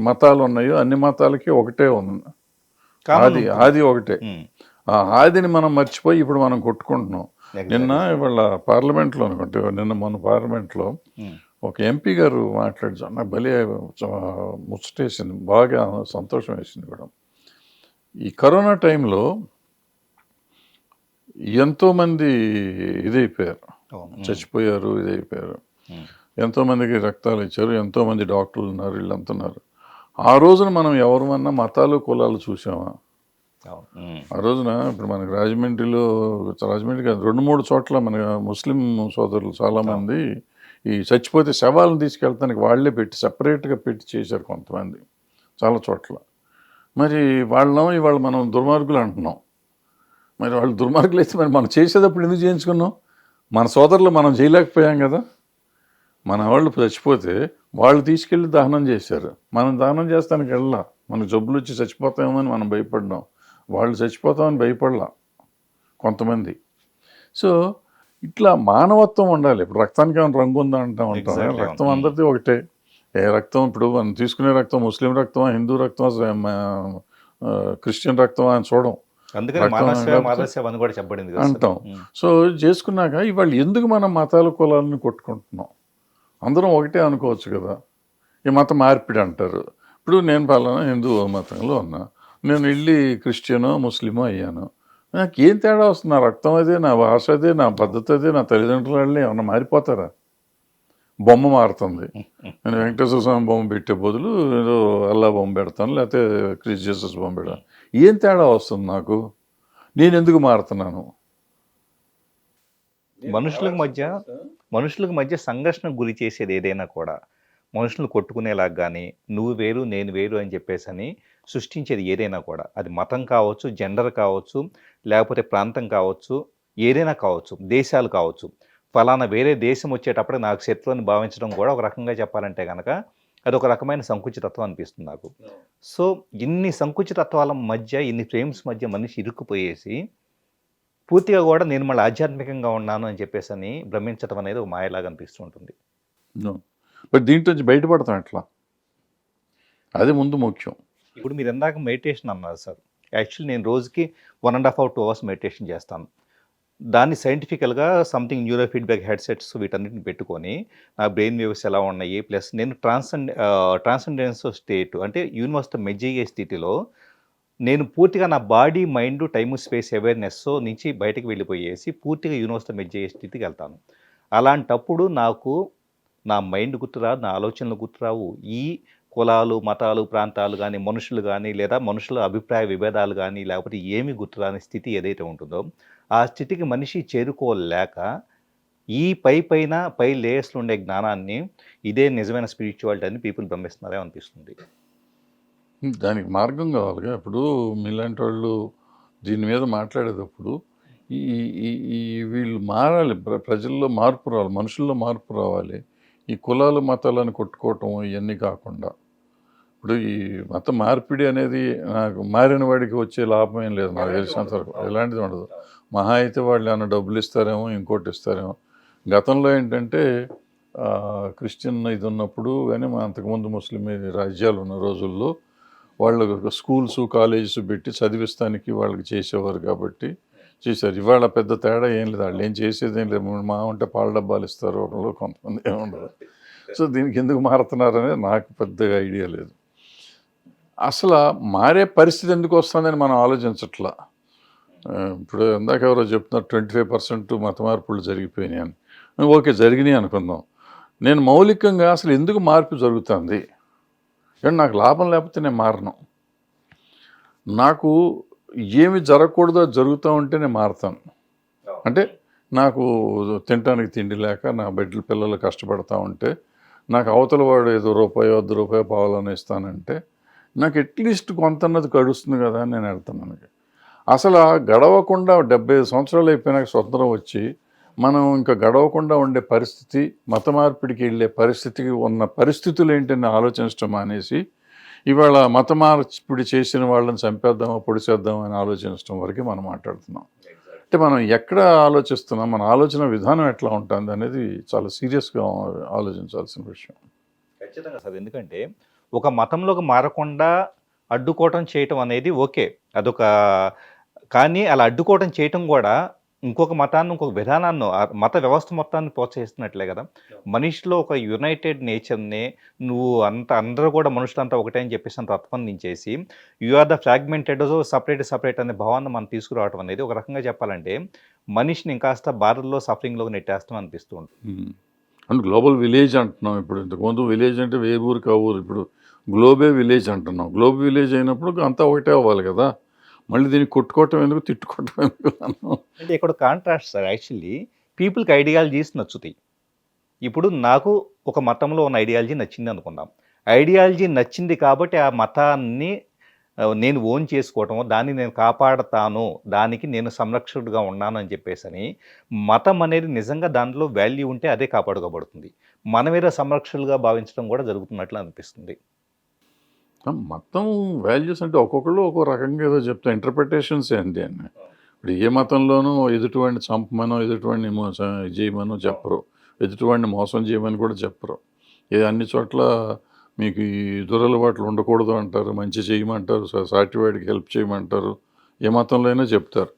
మతాలు ఉన్నాయో అన్ని మతాలకి ఒకటే ఉంది, ఆది ఒకటే. ఆ ఆదిని మనం మర్చిపోయి ఇప్పుడు మనం కొట్టుకుంటున్నాం. ఇవాళ పార్లమెంట్లో అనుకుంటే మొన్న పార్లమెంట్లో ఒక ఎంపీ గారు మాట్లాడుతాను, నాకు భలే ముచ్చటేసింది, బాగా సంతోషం వేసింది కూడా. ఈ కరోనా టైంలో ఎంతోమంది ఇదైపోయారు, చచ్చిపోయారు, ఇదైపోయారు. ఎంతోమందికి రక్తాలు ఇచ్చారు, ఎంతోమంది డాక్టర్లు ఉన్నారు, వీళ్ళంతా ఉన్నారు. ఆ రోజున మనం ఎవరమన్నా మతాలు కులాలు చూసామా? ఆ రోజున ఇప్పుడు మనకి రాజమండ్రి కాదు 2-3 చోట్ల మన ముస్లిం సోదరులు చాలామంది ఈ చచ్చిపోతే శవాలను తీసుకెళ్తానికి వాళ్ళే సపరేట్గా పెట్టి చేశారు కొంతమంది చాలా చోట్ల. మరి ఇవాళ మనం దుర్మార్గులు అంటున్నాం. మరి వాళ్ళు దుర్మార్గులు అయితే మరి మనం చేసేటప్పుడు ఎందుకు చేయించుకున్నాం? మన సోదరులు మనం చేయలేకపోయాం కదా. మన వాళ్ళు చచ్చిపోతే వాళ్ళు తీసుకెళ్ళి దహనం చేశారు, మనం దహనం చేస్తానికి వెళ్ళా. మనకు జబ్బులు వచ్చి చచ్చిపోతామని మనం భయపడ్డాం, వాళ్ళు చచ్చిపోతామని భయపడలా కొంతమంది. సో ఇట్లా మానవత్వం ఉండాలి. ఇప్పుడు రక్తానికి ఏమైనా రంగు ఉందా ఉంటాం, రక్తం అందరిది ఒకటే. ఏ రక్తం ఇప్పుడు మనం తీసుకునే రక్తం ముస్లిం రక్తమా, హిందూ రక్తమా, క్రిస్టియన్ రక్తమా అని చూడం, అంటాం. సో చేసుకున్నాక ఇవాళ ఎందుకు మనం మతాల కులాలను కొట్టుకుంటున్నాం? అందరం ఒకటే అనుకోవచ్చు కదా. ఈ మత మార్పిడి అంటారు. ఇప్పుడు నేను పలానా హిందూ మతంలో ఉన్నా, నేను వెళ్ళి క్రిస్టియనో ముస్లిమో అయ్యాను, నాకు ఏం తేడా వస్తుంది? నా రక్తం అదే, నా భాష అదే, నా పద్ధతి అదే, నా తల్లిదండ్రుల వాళ్ళే ఏమన్నా మారిపోతారా? బొమ్మ మారుతుంది. నేను వెంకటేశ్వర స్వామి బొమ్మ పెట్టే బదులు ఏదో అల్లా బొమ్మ పెడతాను, లేకపోతే క్రిస్ జీసస్ బొమ్మ పెడతాను. ఏం తేడా వస్తుంది నాకు? నేను ఎందుకు మారుతున్నాను? మనుషులకు మధ్య సంఘర్షణకు గురి చేసేది ఏదైనా కూడా, మనుషులు కొట్టుకునేలాగా కానీ నువ్వు వేరు నేను వేరు అని చెప్పేసి అని సృష్టించేది ఏదైనా కూడా, అది మతం కావచ్చు, జెండర్ కావచ్చు, లేకపోతే ప్రాంతం కావచ్చు, ఏదైనా కావచ్చు, దేశాలు కావచ్చు. ఫలానా వేరే దేశం వచ్చేటప్పుడు నాకు శత్రువుని భావించడం కూడా ఒక రకంగా చెప్పాలంటే కనుక అది ఒక రకమైన సంకుచితత్వం అనిపిస్తుంది నాకు. సో ఇన్ని సంకుచితత్వాల మధ్య, ఇన్ని ఫ్రేమ్స్ మధ్య మనిషి ఇరుక్కుపోయేసి పూర్తిగా కూడా నేను మళ్ళీ ఆధ్యాత్మికంగా ఉన్నాను అని చెప్పేసి అని భ్రమించడం అనేది ఒక మాయలాగా అనిపిస్తుంటుంది. బట్ దీంట్లో నుంచి బయటపడతాం ఎట్లా? అది ముందు ముఖ్యం. ఇప్పుడు మీరు ఇందాక మెడిటేషన్ అన్నారు సార్. యాక్చువల్లీ నేను రోజుకి 1.5 hours 2 hours మెడిటేషన్ చేస్తాను. దాన్ని సైంటిఫికల్గా సంథింగ్ న్యూరో ఫీడ్బ్యాక్ హెడ్సెట్స్ వీటన్నిటిని పెట్టుకొని నా బ్రెయిన్ వేవ్స్ ఎలా ఉన్నాయి, ప్లస్ నేను ట్రాన్సెండెన్స్ స్టేట్ అంటే యూనివర్స్తో మెర్జ్ అయ్యే స్థితిలో నేను పూర్తిగా నా body mind time space awareness నుంచి బయటకు వెళ్ళిపోయేసి పూర్తిగా యూనివర్స్తో మెర్జ్ అయ్యే స్థితికి వెళ్తాను. అలాంటప్పుడు నాకు నా మైండ్ గుర్తురాదు, నా ఆలోచనలు గుర్తురావు. ఈ కులాలు, మతాలు, ప్రాంతాలు కానీ, మనుషులు కానీ, లేదా మనుషుల అభిప్రాయ విభేదాలు కానీ, లేకపోతే ఏమి గుర్తురాని స్థితి ఏదైతే ఉంటుందో ఆ స్థితికి మనిషి చేరుకోలేక ఈ పై లేయర్స్లో ఉండే జ్ఞానాన్ని ఇదే నిజమైన స్పిరిచువాలిటీ అని పీపుల్ భ్రమిస్తున్నారే అనిపిస్తుంది. దానికి మార్గం కావాలిగా. ఇప్పుడు మీలాంటి వాళ్ళు దీని మీద మాట్లాడేటప్పుడు ఈ ఈ ఈ వీళ్ళు మారాలి, ప్రజల్లో మార్పు రావాలి, మనుషుల్లో మార్పు రావాలి. ఈ కులాలు మతాలను కొట్టుకోవటం ఇవన్నీ కాకుండా ఇప్పుడు ఈ మత మార్పిడి అనేది నాకు మారిన వాడికి వచ్చే లాభం ఏం లేదు, నాకు తెలిసినంత వరకు ఎలాంటిది ఉండదు. మహా అయితే వాళ్ళు ఏమైనా డబ్బులు ఇస్తారేమో, ఇంకోటి ఇస్తారేమో. గతంలో ఏంటంటే క్రిస్టియన్ ఇది ఉన్నప్పుడు కానీ అంతకుముందు ముస్లిం రాజ్యాలు ఉన్న రోజుల్లో వాళ్ళు స్కూల్స్ కాలేజెస్ పెట్టి చదివిస్తానికి వాళ్ళకి చేసేవారు కాబట్టి చేశారు. ఇవాళ పెద్ద తేడా ఏం లేదు, వాళ్ళు ఏం చేసేది ఏం లేదు. మా ఉంటే పాల డబ్బాలు ఇస్తారు ఒకళ్ళు, కొంతమంది ఏముండదు. సో దీనికి ఎందుకు మారుతున్నారు అనేది నాకు పెద్దగా ఐడియా లేదు. అసలు మారే పరిస్థితి ఎందుకు వస్తుందని మనం ఆలోచించట్లా. ఇప్పుడు ఇందాక ఎవరో చెప్తున్నారు 25% మత మార్పులు జరిగిపోయినాయి అని. ఓకే, జరిగినాయి అనుకుందాం. నేను మౌలికంగా అసలు ఎందుకు మార్పు జరుగుతుంది, కానీ నాకు లాభం లేకపోతే నేను మారను. నాకు ఏమి జరగకూడదో జరుగుతూ ఉంటే నేను మారుతాను. అంటే నాకు తినడానికి తిండి లేక నా బిడ్డల పిల్లలు కష్టపడతా ఉంటే నాకు అవతల వాడు ఏదో రూపాయో ₹10 పావాలని ఇస్తానంటే నాకు అట్లీస్ట్ కొంతన్నది గడుస్తుంది కదా అని నేను వెళ్తున్నాను. అసలు గడవకుండా 75 సంవత్సరాలు అయిపోయినాక స్వతంత్రం వచ్చి మనం ఇంకా గడవకుండా ఉండే పరిస్థితి, మత మార్పిడికి వెళ్ళే పరిస్థితికి ఉన్న పరిస్థితులు ఏంటని ఆలోచించడం అనేసి ఇవాళ మత మార్పిడి చేసిన వాళ్ళని చంపేద్దామా పొడిచేద్దామా అని ఆలోచించడం వరకు మనం మాట్లాడుతున్నాం. అంటే మనం ఎక్కడ ఆలోచిస్తున్నాం, మన ఆలోచన విధానం ఎట్లా ఉంటుంది అనేది చాలా సీరియస్గా ఆలోచించాల్సిన విషయం. ఖచ్చితంగా సార్. ఎందుకంటే ఒక మతంలోకి మారకుండా అడ్డుకోవటం చేయటం అనేది ఓకే, అదొక, కానీ అలా అడ్డుకోవటం చేయటం కూడా ఇంకొక మతాన్ని, ఇంకొక విధానాన్ని, మత వ్యవస్థ మొత్తాన్ని ప్రోత్సహిస్తున్నట్లే కదా. మనిషిలో ఒక యునైటెడ్ నేచర్ని, నువ్వు అందరూ కూడా మనుషులంతా ఒకటే అని చెప్పేసి తత్వం దించేసి you are the fragmented separate అనే భావాన్ని మనం తీసుకురావడం అనేది ఒక రకంగా చెప్పాలంటే మనిషిని ఇంకాస్త బాధల్లో సఫరింగ్లోకి నెట్టేస్తాం అనిపిస్తూ ఉంటుంది. అంటే గ్లోబల్ విలేజ్ అంటున్నాం. ఇప్పుడు ఇంతకుముందు విలేజ్ అంటే ఏ ఊరికి ఆ ఊరు, ఇప్పుడు గ్లోబే విలేజ్ అంటున్నాం. గ్లోబ్ విలేజ్ అయినప్పుడు అంతా ఒకటే అవ్వాలి కదా. మళ్ళీ దీన్ని కొట్టుకోవటం ఎందుకు, తిట్టుకోవటం ఎందుకు? అంటే ఇక్కడ కాంట్రాస్ట్ సార్. యాక్చువల్లీ పీపుల్కి ఐడియాలజీస్ నచ్చుతాయి. ఇప్పుడు నాకు ఒక మతంలో ఉన్న ఐడియాలజీ నచ్చింది అనుకుందాం. ఐడియాలజీ నచ్చింది కాబట్టి ఆ మతాన్ని నేను ఓన్ చేసుకోవటం, దాన్ని నేను కాపాడతాను, దానికి నేను సంరక్షకుడిగా ఉన్నాను అని చెప్పేసి మతం అనేది నిజంగా దానిలో వాల్యూ ఉంటే అదే కాపాడుకోబడుతుంది. మనమేదో సంరక్షకులుగా భావించడం కూడా జరుగుతున్నట్లు అనిపిస్తుంది. మతం వాల్యూస్ అంటే ఒక్కొక్కళ్ళు ఒక్కో రకంగా ఏదో చెప్తారు, ఇంటర్ప్రిటేషన్స్ ఏంటి అని. ఇప్పుడు ఏ మతంలోనూ ఎదుటివాడిని చంపమనో, ఎదుటివాడిని చేయమనో చెప్పరు, ఎదుటివాడిని మోసం చేయమని కూడా చెప్పరు. అన్ని చోట్ల మీకు ఈ దురలవాట్లు ఉండకూడదు అంటారు, మంచి చేయమంటారు, సాటివాడికి హెల్ప్ చేయమంటారు, ఏ మతంలో అయినా చెప్తారు.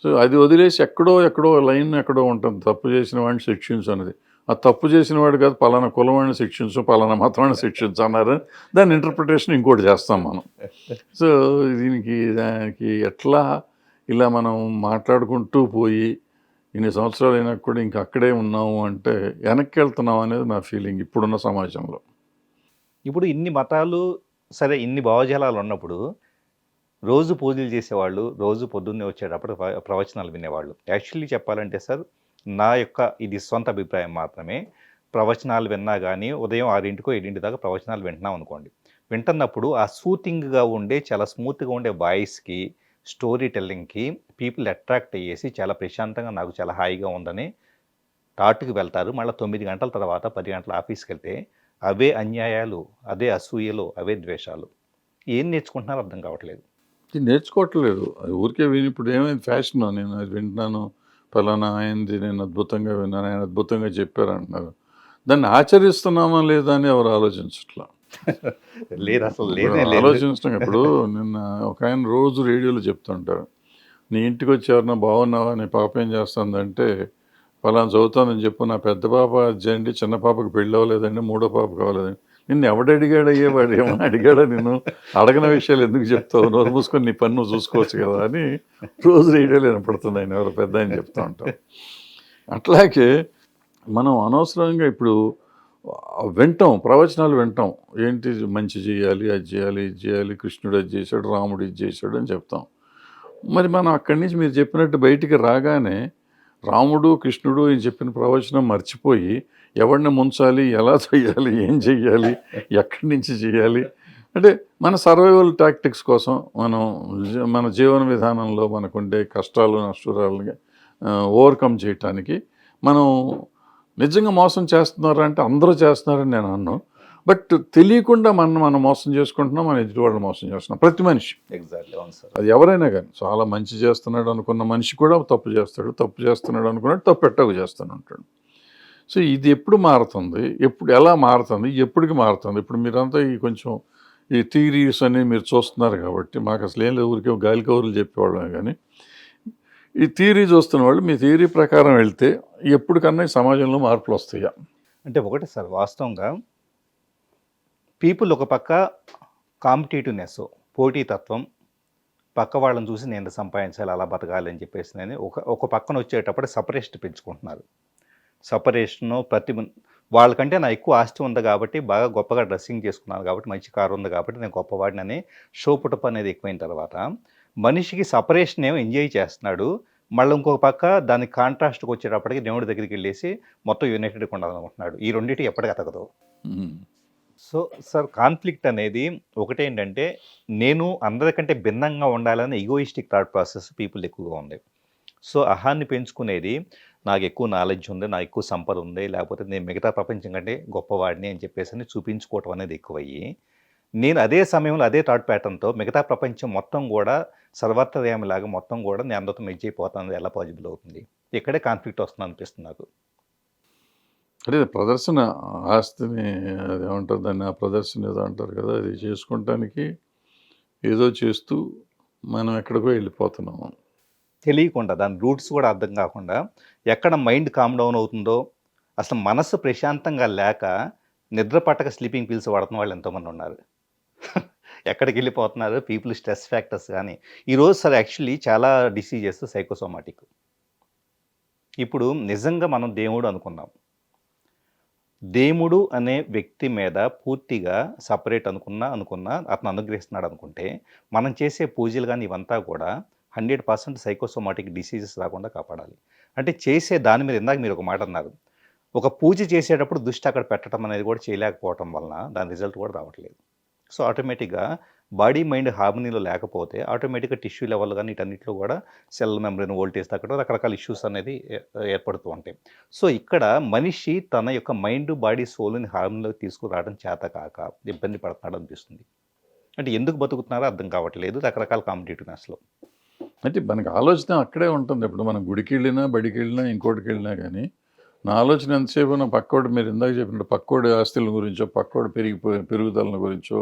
సో అది వదిలేసి ఎక్కడో లైన్ ఎక్కడో ఉంటుంది, తప్పు చేసిన వాడిని శిక్షించు అనేది. ఆ తప్పు చేసిన వాడు కాదు, పలానా కులం వాడిని శిక్షించు, పలానా మతం వాడిని శిక్షించు అన్నారు. దాని ఇంటర్ప్రిటేషన్ ఇంకోటి చేస్తాం మనం. సో దానికి ఎట్లా ఇలా మనం మాట్లాడుకుంటూ పోయి ఇన్ని సంవత్సరాలు అయినా కూడా ఇంకా అక్కడే ఉన్నాము అంటే వెనక్కి వెళ్తున్నాం అనేది నా ఫీలింగ్ ఇప్పుడున్న సమాజంలో. ఇప్పుడు ఇన్ని మతాలు సరే, ఇన్ని భావజాలాలు ఉన్నప్పుడు రోజు పూజలు చేసేవాళ్ళు, రోజు పొద్దున్నే వచ్చేటప్పుడు ప్రవచనాలు వినేవాళ్ళు. యాక్చువల్లీ చెప్పాలంటే సార్, నా యొక్క ఇది సొంత అభిప్రాయం మాత్రమే. ప్రవచనాలు విన్నా కానీ ఉదయం 6కో 7 దాకా ప్రవచనాలు వింటున్నాం అనుకోండి. వింటున్నప్పుడు ఆ సూతింగ్గా ఉండే, చాలా స్మూత్గా ఉండే వాయిస్కి, స్టోరీ టెల్లింగ్కి పీపుల్ అట్రాక్ట్ అయ్యేసి చాలా ప్రశాంతంగా, నాకు చాలా హాయిగా ఉందని థాట్కి వెళ్తారు. మళ్ళీ 9 గంటల తర్వాత 10 గంటల ఆఫీస్కి వెళ్తే అవే అన్యాయాలు, అదే అసూయలు, అవే ద్వేషాలు. ఏం నేర్చుకుంటున్నారో అర్థం కావట్లేదు. నేర్చుకోవట్లేదు, అది ఊరికే విని. ఇప్పుడు ఏమైంది ఫ్యాషన్, నేను అది వింటున్నాను, ఫలానా అయింది, నేను అద్భుతంగా విన్నాను, ఆయన అద్భుతంగా చెప్పారు అంటున్నారు. దాన్ని ఆచరిస్తున్నామా లేదా అని ఎవరు ఆలోచించట్లా. లేదు, అసలు ఆలోచించడం. ఇప్పుడు నిన్న ఒక ఆయన రోజు రేడియోలో చెప్తుంటారు, నీ ఇంటికి వచ్చి ఎవరన్నా బాగున్నావా, నీ పాప ఏం చేస్తుందంటే ఫలానా చదువుతానని చెప్పు, నా పెద్ద పాప అజ్జండి, చిన్న పాపకు పెళ్ళి అవ్వలేదండి, మూడో పాప కావాలేదండి. నిన్ను ఎవడడిగాడు, అయ్యేవాడు ఏమన్నా అడిగాడా? నేను అడగని విషయాలు ఎందుకు చెప్తావు, నోరు మూసుకొని నీ పని నువ్వు చూసుకోవచ్చు కదా అని రోజు రేడియోలో వినపడుతుంది ఆయన ఎవరో పెద్ద ఆయన చెప్తూ ఉంటాం. అట్లాగే మనం అనవసరంగా ఇప్పుడు వింటాం, ప్రవచనాలు వింటాం, ఏంటి మంచి చేయాలి, అది చేయాలి, ఇది చేయాలి, కృష్ణుడు అది చేశాడు, రాముడు ఇది చేశాడు అని చెప్తాం. మరి మనం అక్కడి నుంచి మీరు చెప్పినట్టు బయటికి రాగానే రాముడు కృష్ణుడు అని చెప్పిన ప్రవచనం మర్చిపోయి ఎవరిని ముంచాలి, ఎలా చేయాలి, ఏం చెయ్యాలి, ఎక్కడి నుంచి చేయాలి అంటే మన సర్వైవల్ టాక్టిక్స్ కోసం మన జీవన విధానంలో మనకుండే కష్టాలు నష్టాలని ఓవర్కమ్ చేయటానికి మనం నిజంగా మోసం చేస్తున్నారంటే అందరూ చేస్తున్నారని నేను అన్నాను. బట్ తెలియకుండా మనం మోసం చేసుకుంటున్నాం, మన ఎదుటి వాళ్ళు మోసం చేస్తున్నాం. ప్రతి మనిషి ఎగ్జాక్ట్లీ, అవును సార్. అది ఎవరైనా కానీ చాలా మంచి చేస్తున్నాడు అనుకున్న మనిషి కూడా తప్పు చేస్తాడు, తప్పు చేస్తున్నాడు అనుకున్నాడు తప్పు ఎట్టకు చేస్తూనే ఉంటాడు. సో ఇది ఎప్పుడు మారుతుంది, ఎలా మారుతుంది, ఎప్పటికి మారుతుంది? ఇప్పుడు మీరంతా ఈ కొంచెం ఈ థియరీస్ అని మీరు చూస్తున్నారు కాబట్టి మాకు అసలు ఏం లేదు, ఊరికే గాలి కౌరులు చెప్పేవాళ్ళమే. కానీ ఈ థియరీ చూస్తున్న వాళ్ళు మీ థియరీ ప్రకారం వెళ్తే ఎప్పటికన్నా ఈ సమాజంలో మార్పులు వస్తాయా? అంటే ఒకటి సార్, వాస్తవంగా పీపుల్ ఒక పక్క కాంపిటేటివ్నెస్, పోటీతత్వం, పక్క వాళ్ళని చూసి నేను సంపాదించాలి, అలా బతకాలి అని చెప్పేసి నేను ఒక పక్కన వచ్చేటప్పుడు సపరేషన్ పెంచుకుంటున్నారు. సపరేషను వాళ్ళకంటే నా ఎక్కువ ఆస్తి ఉంది కాబట్టి, బాగా గొప్పగా డ్రెస్సింగ్ చేసుకున్నాను కాబట్టి, మంచి కారు ఉంది కాబట్టి నేను గొప్పవాడిని అని షో పుటప్ అనేది ఎక్కువైన తర్వాత మనిషికి సపరేషన్ ఏమో ఎంజాయ్ చేస్తున్నాడు. మళ్ళీ ఇంకొక పక్క దానికి కాంట్రాస్ట్కి వచ్చేటప్పటికి దేవుడి దగ్గరికి వెళ్ళేసి మొత్తం యునైటెడ్గా ఉండాలనుకుంటున్నాడు. ఈ రెండింటి ఎప్పటికీ అతకదు. సో సార్, కాన్ఫ్లిక్ట్ అనేది ఒకటేంటంటే నేను అందరికంటే భిన్నంగా ఉండాలని ఈగోయిస్టిక్ థాట్ ప్రాసెస్ పీపుల్ ఎక్కువగా ఉంది. సో అహాన్ని పెంచుకునేది నాకు ఎక్కువ నాలెడ్జ్ ఉంది, నాకు ఎక్కువ సంపద ఉంది, లేకపోతే నేను మిగతా ప్రపంచం కంటే గొప్పవాడిని అని చెప్పేసి చూపించుకోవటం అనేది ఎక్కువయ్యి, నేను అదే సమయంలో అదే థాట్ ప్యాటర్న్తో మిగతా ప్రపంచం మొత్తం కూడా సర్వత్రయామిలాగా మొత్తం కూడా నేను అందరితో మెచ్ అయిపోతాను, ఎలా పాసిబుల్ అవుతుంది? ఇక్కడే కాన్ఫ్లిక్ట్ వస్తుంది అనిపిస్తుంది నాకు. అంటే ప్రదర్శన ఆస్తిని అది ఏమంటారు దాన్ని, ఆ ప్రదర్శన ఏదో అంటారు కదా, అది చేసుకుంటానికి ఏదో చేస్తూ మనం ఎక్కడికో వెళ్ళిపోతున్నాము తెలియకుండా, దాని రూట్స్ కూడా అర్థం కాకుండా, ఎక్కడ మైండ్ కామ్ డౌన్ అవుతుందో, అసలు మనసు ప్రశాంతంగా లేక నిద్ర పట్టక స్లీపింగ్ పిల్స్ వాడుతున్న వాళ్ళు ఎంతోమంది ఉన్నారు. ఎక్కడికి వెళ్ళిపోతున్నారు పీపుల్, స్ట్రెస్ ఫ్యాక్టర్స్. కానీ ఈరోజు సార్ యాక్చువల్లీ చాలా డిసీజెస్ సైకోసోమాటిక్. ఇప్పుడు నిజంగా మనం దేవుడు అనుకుందాం, దేవుడు అనే వ్యక్తి మీద పూర్తిగా సపరేట్ అనుకున్నా అతను అనుగ్రహిస్తున్నాడు అనుకుంటే, మనం చేసే పూజలు కానీ ఇవంతా కూడా 100% సైకోసోమాటిక్ డిసీజెస్ రాకుండా కాపాడాలి. అంటే చేసే దాని మీద ఇందాక మీరు ఒక మాట అన్నారు, ఒక పూజ చేసేటప్పుడు దృష్టి అక్కడ పెట్టడం అనేది కూడా చేయలేకపోవటం వలన దాని రిజల్ట్ కూడా రావట్లేదు. సో ఆటోమేటిక్గా బాడీ మైండ్ హార్మనీలో లేకపోతే ఆటోమేటిక్గా టిష్యూ లెవెల్ కానీ వీటన్నిటిలో కూడా సెల్ మెంబ్రెయిన్ వోల్టేజ్ తగ్గడం, రకరకాల ఇష్యూస్ అనేది ఏర్పడుతూ ఉంటాయి. సో ఇక్కడ మనిషి తన యొక్క మైండ్, బాడీ, సోల్ని హార్మనీలోకి తీసుకురావడం చేత కాక ఇబ్బంది పడుతున్నాడు అనిపిస్తుంది. అంటే ఎందుకు బతుకుతున్నారో అర్థం కావట్లేదు రకరకాల కాంపిటేటివ్నెస్లో. అంటే మనకి ఆలోచన అక్కడే ఉంటుంది. ఇప్పుడు మనం గుడికి వెళ్ళినా, బడికి వెళ్ళినా, ఇంకోటికి వెళ్ళినా కానీ నా ఆలోచన ఎంతసేపు నా పక్కోడు, మీరు ఇందాక చెప్పినట్టు పక్కోడి ఆస్తుల గురించో, పక్కోడు పెరుగుదల గురించో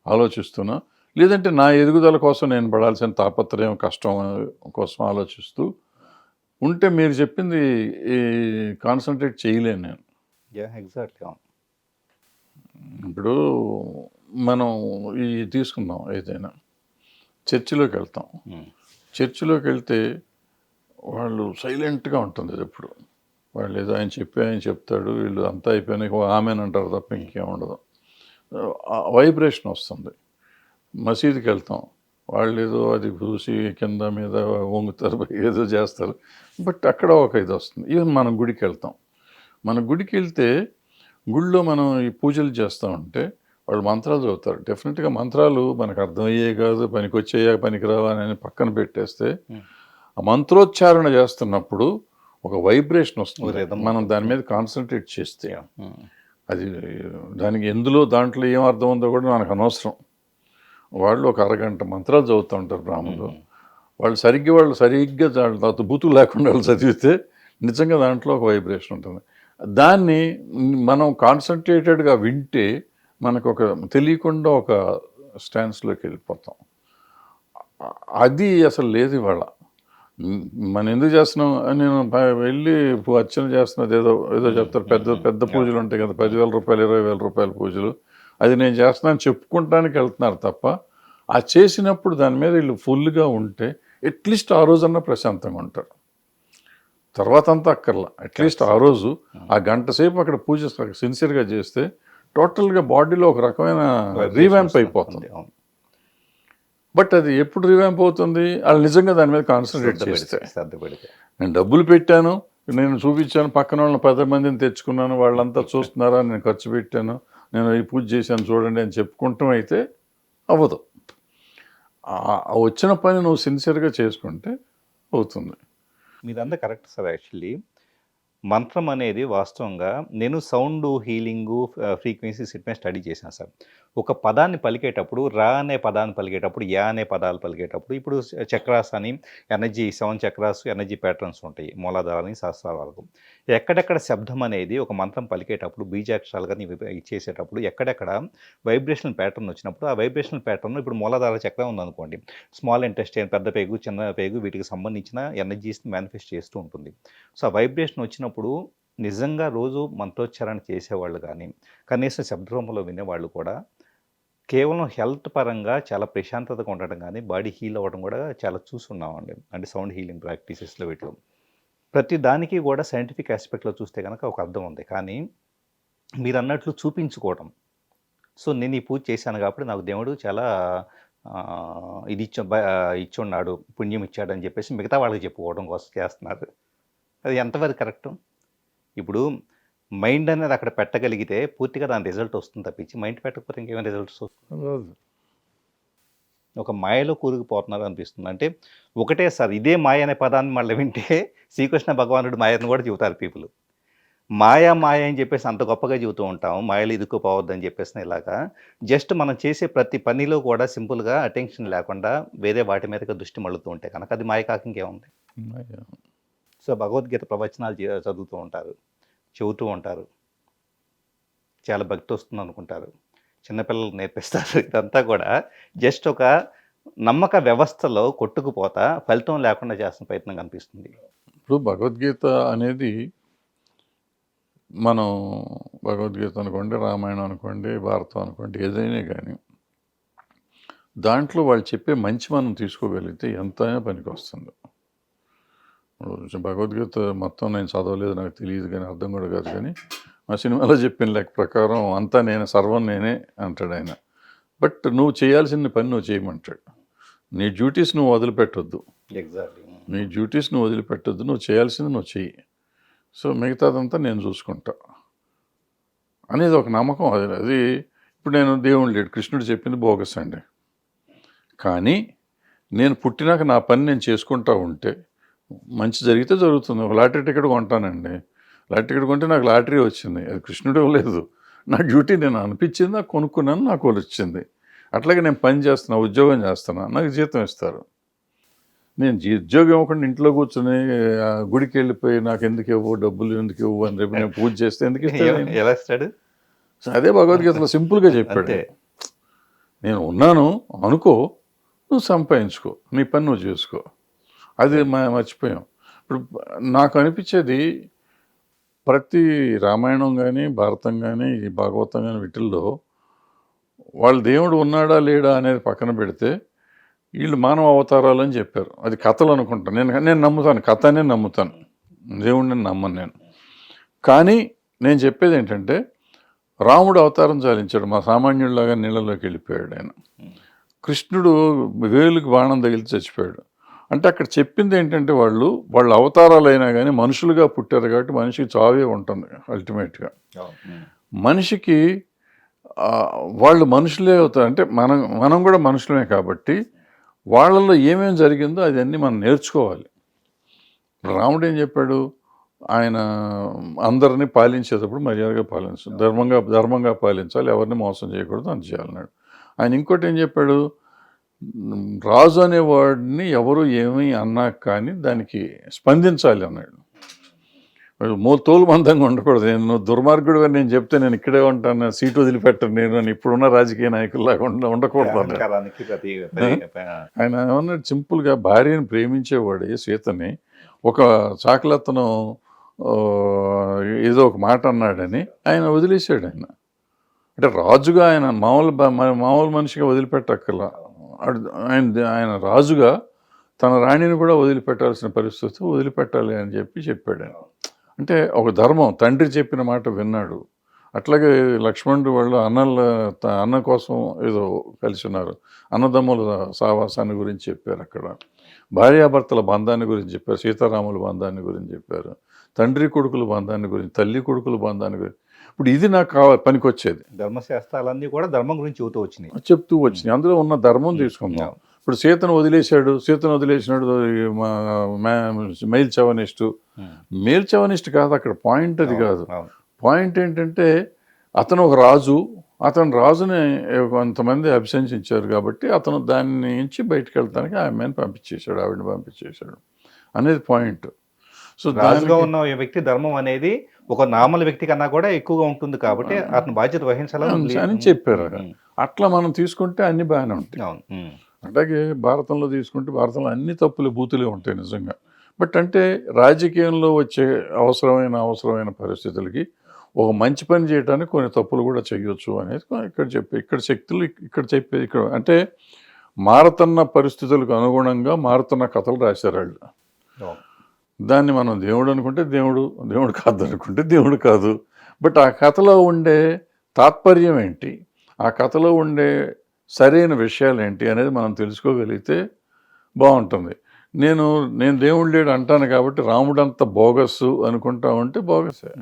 ఆలోచిస్తున్నా, లేదంటే నా ఎదుగుదల కోసం నేను పడాల్సిన తాపత్రయం, కష్టం కోసం ఆలోచిస్తూ ఉంటే మీరు చెప్పింది కాన్సన్ట్రేట్ చేయలేను నేను. ఎగ్జాక్ట్లీ. ఇప్పుడు మనం ఈ తీసుకుందాం, ఏదైనా చర్చిలోకి వెళ్తాం. చర్చిలోకి వెళ్తే వాళ్ళు సైలెంట్గా ఉంటుంది అది. ఎప్పుడు వాళ్ళు ఏదో ఆయన చెప్తాడు, వీళ్ళు అంతా అయిపోయినాక ఆమెన్ అంటారు తప్ప ఇంకేం ఉండదు. వైబ్రేషన్ వస్తుంది. మసీదుకి వెళ్తాం, వాళ్ళు ఏదో అది చూసి కింద మీద వంగుతారు, ఏదో చేస్తారు, బట్ అక్కడ ఒక ఇది వస్తుంది. ఈవెన్ మనం గుడికి వెళ్తాం, మన గుడికి వెళ్తే గుడిలో మనం ఈ పూజలు చేస్తూ ఉంటే వాళ్ళు మంత్రాలు చదువుతారు. డెఫినెట్గా మంత్రాలు మనకు అర్థమయ్యే కాదు, పనికి వచ్చేయా పనికి రావా అని పక్కన పెట్టేస్తే ఆ మంత్రోచ్చారణ చేస్తున్నప్పుడు ఒక వైబ్రేషన్ వస్తుంది. మనం దాని మీద కాన్సన్ట్రేట్ చేస్తే అది దానికి దాంట్లో ఏం అర్థం ఉందో కూడా మనకు అనవసరం. వాళ్ళు ఒక అరగంట మంత్రాలు చదువుతూ ఉంటారు బ్రాహ్మణులు. వాళ్ళు సరిగ్గా తర్వాత బూతులు లేకుండా వాళ్ళు చదివితే నిజంగా దాంట్లో ఒక వైబ్రేషన్ ఉంటుంది. దాన్ని మనం కాన్సన్ట్రేటెడ్గా వింటే మనకు ఒక తెలియకుండా ఒక స్టాన్స్లోకి వెళ్ళిపోతాం. అది అసలు లేదు ఇవాళ. మనం ఎందుకు చేస్తున్నాం, నేను వెళ్ళి అర్చన చేస్తున్నది ఏదో చెప్తారు, పెద్ద పూజలు ఉంటాయి కదా, 10,000 రూపాయలు 20,000 రూపాయల పూజలు, అది నేను చేస్తున్నాను చెప్పుకుంటానికి వెళ్తున్నారు తప్ప, ఆ చేసినప్పుడు దాని మీద వీళ్ళు ఫుల్గా ఉంటే అట్లీస్ట్ ఆ రోజన్నా ప్రశాంతంగా ఉంటారు. తర్వాత అంతా అక్కర్లా, అట్లీస్ట్ ఆ రోజు ఆ గంట సేపు అక్కడ పూజ సిన్సియర్గా చేస్తే టోటల్గా బాడీలో ఒక రకమైన రీవ్యాంప్ అయిపోతుంది. బట్ అది ఎప్పుడు రివాంప్ అవుతుంది? వాళ్ళు నిజంగా దాని మీద కాన్సన్ట్రేట్ చేస్తే. శ్రద్ధ పెడితే నేను డబ్బులు పెట్టాను, నేను చూపించాను, పక్కన వాళ్ళని 10 మందిని తెచ్చుకున్నాను, వాళ్ళంతా చూస్తున్నారా, నేను ఖర్చు పెట్టాను, నేను ఈ పూజ చేశాను చూడండి అని చెప్పుకుంటాం అయితే అవ్వదు. వచ్చిన పని నువ్వు సిన్సియర్గా చేసుకుంటే అవుతుంది. మీదంతా కరెక్ట్ సార్. యాక్చువల్లీ మంత్రం అనేది వాస్తవంగా నేను సౌండ్ హీలింగు ఫ్రీక్వెన్సీస్ ఇట్మే స్టడీ చేశాను సార్. ఒక పదాన్ని పలికేటప్పుడు రా అనే పదాన్ని పలికేటప్పుడు యా అనే పదాలు పలికేటప్పుడు ఇప్పుడు చక్రాస్ అని ఎనర్జీ 7 చక్రాస్ ఎనర్జీ ప్యాటర్న్స్ ఉంటాయి మూలాధారాలని సహస్రాలకు. ఎక్కడెక్కడ శబ్దం అనేది ఒక మంత్రం పలికేటప్పుడు బీజాక్షరాలు కానీ ఇచ్చేసేటప్పుడు ఎక్కడెక్కడ వైబ్రేషనల్ ప్యాటర్న్ వచ్చినప్పుడు ఆ వైబ్రేషనల్ ప్యాటర్న్ ఇప్పుడు మూలాధార చక్రం ఉందనుకోండి, స్మాల్ ఇంటెస్టైన్, పెద్ద పేగు, చిన్న పేగు, వీటికి సంబంధించిన ఎనర్జీస్ని మేనిఫెస్ట్ చేస్తూ ఉంటుంది. సో ఆ వైబ్రేషన్ వచ్చినప్పుడు నిజంగా రోజు మంత్రోచ్చారణ చేసేవాళ్ళు కానీ కనీసం శబ్ద రూపంలో వినేవాళ్ళు కూడా కేవలం హెల్త్ పరంగా చాలా ప్రశాంతతగా ఉండటం కానీ బాడీ హీల్ అవ్వడం కూడా చాలా చూస్తున్నామండి. అంటే సౌండ్ హీలింగ్ ప్రాక్టీసెస్లో వీటిలో ప్రతి దానికి కూడా సైంటిఫిక్ ఆస్పెక్ట్లో చూస్తే కనుక ఒక అర్థం ఉంది. కానీ మీరు అన్నట్లు చూపించుకోవడం, సో నేను ఈ పూజ చేశాను కాబట్టి నాకు దేవుడు చాలా ఇది ఇచ్చున్నాడు, పుణ్యం ఇచ్చాడని చెప్పేసి మిగతా వాళ్ళకి చెప్పుకోవడం కోసం చేస్తున్నారు. అది ఎంతవరకు కరెక్టు? ఇప్పుడు మైండ్ అనేది అక్కడ పెట్టగలిగితే పూర్తిగా దాని రిజల్ట్ వస్తుంది తప్పించి మైండ్ పెట్టకపోతే ఇంకేమైనా రిజల్ట్స్ వస్తుంది? ఒక మాయలో కూరుకుపోతున్నారు అనిపిస్తుంది. అంటే ఒకటే సార్, ఇదే మాయ అనే పదాన్ని మళ్ళీ వింటే శ్రీకృష్ణ భగవానుడు మాయను కూడా చెబుతారు పీపుల్. మాయ మాయ అని చెప్పేసి అంత గొప్పగా చెబుతూ ఉంటాం, మాయలు ఇరుక్కుపోవద్దని చెప్పేసి. ఇలాగా జస్ట్ మనం చేసే ప్రతి పనిలో కూడా సింపుల్గా అటెన్షన్ లేకుండా వేరే వాటి మీదగా దృష్టి మళ్ళుతూ ఉంటే కనుక అది మాయ కాక ఇంకేముంది? సో భగవద్గీత ప్రవచనాలు చదువుతూ ఉంటారు, చెబుతూ ఉంటారు, చాలా భక్తి వస్తుంది అనుకుంటారు, చిన్నపిల్లలకు నేర్పిస్తారు. ఇదంతా కూడా జస్ట్ ఒక నమ్మక వ్యవస్థలో కొట్టుకుపోతా ఫలితం లేకుండా చేస్తున్న ప్రయత్నం కనిపిస్తుంది. ఇప్పుడు భగవద్గీత అనేది మనం భగవద్గీత అనుకోండి, రామాయణం అనుకోండి, భారతం అనుకోండి, ఏదైనా కానీ దాంట్లో వాళ్ళు చెప్పే మంచి మనం తీసుకోగలిగితే ఎంతైనా పనికి వస్తుంది. భగవద్గీత మొత్తం నేను చదవలేదు, నాకు తెలియదు, కానీ అర్థం కూడా కాదు. కానీ మా సినిమాలో చెప్పిన లెక్క ప్రకారం అంతా నేను సర్వం నేనే అంటాడు ఆయన. బట్ నువ్వు చేయాల్సిన పని నువ్వు చేయమంటాడు. నీ డ్యూటీస్ నువ్వు వదిలిపెట్టొద్దు. ఎగ్జాక్ట్లీ నీ డ్యూటీస్ నువ్వు వదిలిపెట్టొద్దు, నువ్వు చేయాల్సింది నువ్వు చెయ్యి, సో మిగతాదంతా నేను చూసుకుంటా అనేది ఒక నమ్మకం. అది ఇప్పుడు నేను దేవుడు లేడు, కృష్ణుడు చెప్పింది బోగస్ అండి. కానీ నేను పుట్టినాక నా పని నేను చేసుకుంటా ఉంటే మంచి జరిగితే జరుగుతుంది. ఒక లాటరీ టికెట్ కొంటానండి, లాటరీ టికెట్ కొంటే నాకు లాటరీ వచ్చింది, అది కృష్ణుడు ఇవ్వలేదు, నా డ్యూటీ నేను అనిపించింది, నాకు కొనుక్కున్నాను, నాకు వచ్చింది. అట్లాగే నేను పని చేస్తున్నా, ఉద్యోగం చేస్తున్నా, నాకు జీతం ఇస్తారు. నేను ఉద్యోగం ఇవ్వకుండా ఇంట్లో కూర్చొని గుడికి వెళ్ళిపోయి నాకు ఎందుకు ఇవ్వు, డబ్బులు ఎందుకు ఇవ్వు అని రేపు నేను పూజ చేస్తే ఎందుకు ఇస్తాడు? ఎలా ఇస్తాడు? అదే భగవద్గీతలో సింపుల్గా చెప్పాడు. నేను ఉన్నాను అనుకో, నువ్వు సంపాదించుకో, నీ పని నువ్వు చేసుకో. అది మర్చిపోయాం. ఇప్పుడు నాకు అనిపించేది ప్రతి రామాయణం కానీ భారతం కానీ ఈ భాగవతం కానీ వీటిల్లో వాళ్ళ దేవుడు ఉన్నాడా లేడా అనేది పక్కన పెడితే వీళ్ళు మానవ అవతారాలు అని చెప్పారు. అది కథలు అనుకుంటాను, నేను నమ్ముతాను, కథ అనే నమ్ముతాను, దేవుడిని నమ్మను నేను. కానీ నేను చెప్పేది ఏంటంటే రాముడు అవతారం చాలించాడు, మా సామాన్యుడిలాగా నీళ్ళలోకి వెళ్ళిపోయాడు ఆయన. కృష్ణుడు వేలుకి బాణం తగిలి చచ్చిపోయాడు. అంటే అక్కడ చెప్పింది ఏంటంటే వాళ్ళ అవతారాలు అయినా కానీ మనుషులుగా పుట్టారు కాబట్టి మనిషికి చావే ఉంటుంది అల్టిమేట్గా. మనిషికి వాళ్ళు మనుషులే అవుతారు. అంటే మనం కూడా మనుషులమే కాబట్టి వాళ్ళల్లో ఏమేమి జరిగిందో అదన్నీ మనం నేర్చుకోవాలి. రాముడు ఏం చెప్పాడు? ఆయన అందరినీ పాలించేటప్పుడు మర్యాదగా పాలించాలి, ధర్మంగా పాలించాలి, ఎవరిని మోసం చేయకూడదు, అంత చేయాలన్నాడు. ఆయన ఇంకోటి ఏం చెప్పాడు? రాజు అనేవాడిని ఎవరు ఏమీ అన్నా కానీ దానికి స్పందించాలి అన్నాడు. తోలు మందంగా ఉండకూడదు. నేను దుర్మార్గుడు అని నేను చెప్తే నేను ఇక్కడే ఉంటాను, సీటు వదిలిపెట్టను నేను అని ఇప్పుడున్న రాజకీయ నాయకుల్లాగా ఉండకూడదు అన్నాడు. ఆయన ఏమన్నాడు? సింపుల్గా భార్యను ప్రేమించేవాడే సీతని ఒక చాకలతను ఏదో ఒక మాట అన్నాడని ఆయన వదిలేసాడు. అంటే రాజుగా ఆయన మామూలు మనిషిగా వదిలిపెట్టక్కర్లా, ఆయన రాజుగా తన రాణిని కూడా వదిలిపెట్టాల్సిన పరిస్థితి వదిలిపెట్టాలి అని చెప్పాడు ఆయన. అంటే ఒక ధర్మం, తండ్రి చెప్పిన మాట విన్నాడు. అట్లాగే లక్ష్మణుడు వాళ్ళు అన్న కోసం ఏదో కలిసి ఉన్నారు. అన్నదమ్ముల సావాసాన్ని గురించి చెప్పారు అక్కడ. భార్యాభర్తల బంధాన్ని గురించి చెప్పారు. సీతారాముల బంధాన్ని గురించి చెప్పారు. తండ్రి కొడుకుల బంధాన్ని గురించి, తల్లి కొడుకుల బంధాన్ని గురించి. ఇప్పుడు ఇది నాకు పనికొచ్చేది. ధర్మశాస్త్రాలన్నీ కూడా ధర్మం గురించి చెబుతూ వచ్చినాయి. చెప్తూ వచ్చినాయి. అందులో ఉన్న ధర్మం తీసుకుందాం. ఇప్పుడు సీతను వదిలేసినాడు మెయిల్ చవనిస్ట్ కాదు అక్కడ పాయింట్. అది కాదు పాయింట్. ఏంటంటే అతను ఒక రాజు, అతను రాజుని కొంతమంది అభిశంసించారు కాబట్టి అతను దాని నుంచి బయటకు వెళ్తానికి ఆమెను ఆవిడని పంపించేశాడు అనేది పాయింట్. సో రాజుగా ఉన్న వ్యక్తి ధర్మం అనేది ఒక నార్మల్ వ్యక్తి కన్నా కూడా ఎక్కువగా ఉంటుంది కాబట్టి అతను బాధ్యత వహించాలని అని చెప్పారు. అట్లా మనం తీసుకుంటే అన్ని బాగానే ఉంటాయి. అలాగే భారతంలో తీసుకుంటే భారతంలో అన్ని తప్పులు బూతులే ఉంటాయి నిజంగా. బట్ అంటే రాజకీయంలో వచ్చే అవసరమైన పరిస్థితులకి ఒక మంచి పని చేయడానికి కొన్ని తప్పులు కూడా చేయొచ్చు అనేది ఇక్కడ శక్తులు ఇక్కడ అంటే మారుతున్న పరిస్థితులకు అనుగుణంగా మారుతున్న కథలు రాశారు వాళ్ళు. దాన్ని మనం దేవుడు అనుకుంటే దేవుడు కాదు అనుకుంటే దేవుడు కాదు. బట్ ఆ కథలో ఉండే తాత్పర్యం ఏంటి, ఆ కథలో ఉండే సరైన విషయాలు ఏంటి అనేది మనం తెలుసుకోగలిగితే బాగుంటుంది. నేను దేవుడు లేడు అంటాను కాబట్టి రాముడు అంత బోగస్ అనుకుంటా ఉంటే బోగసే.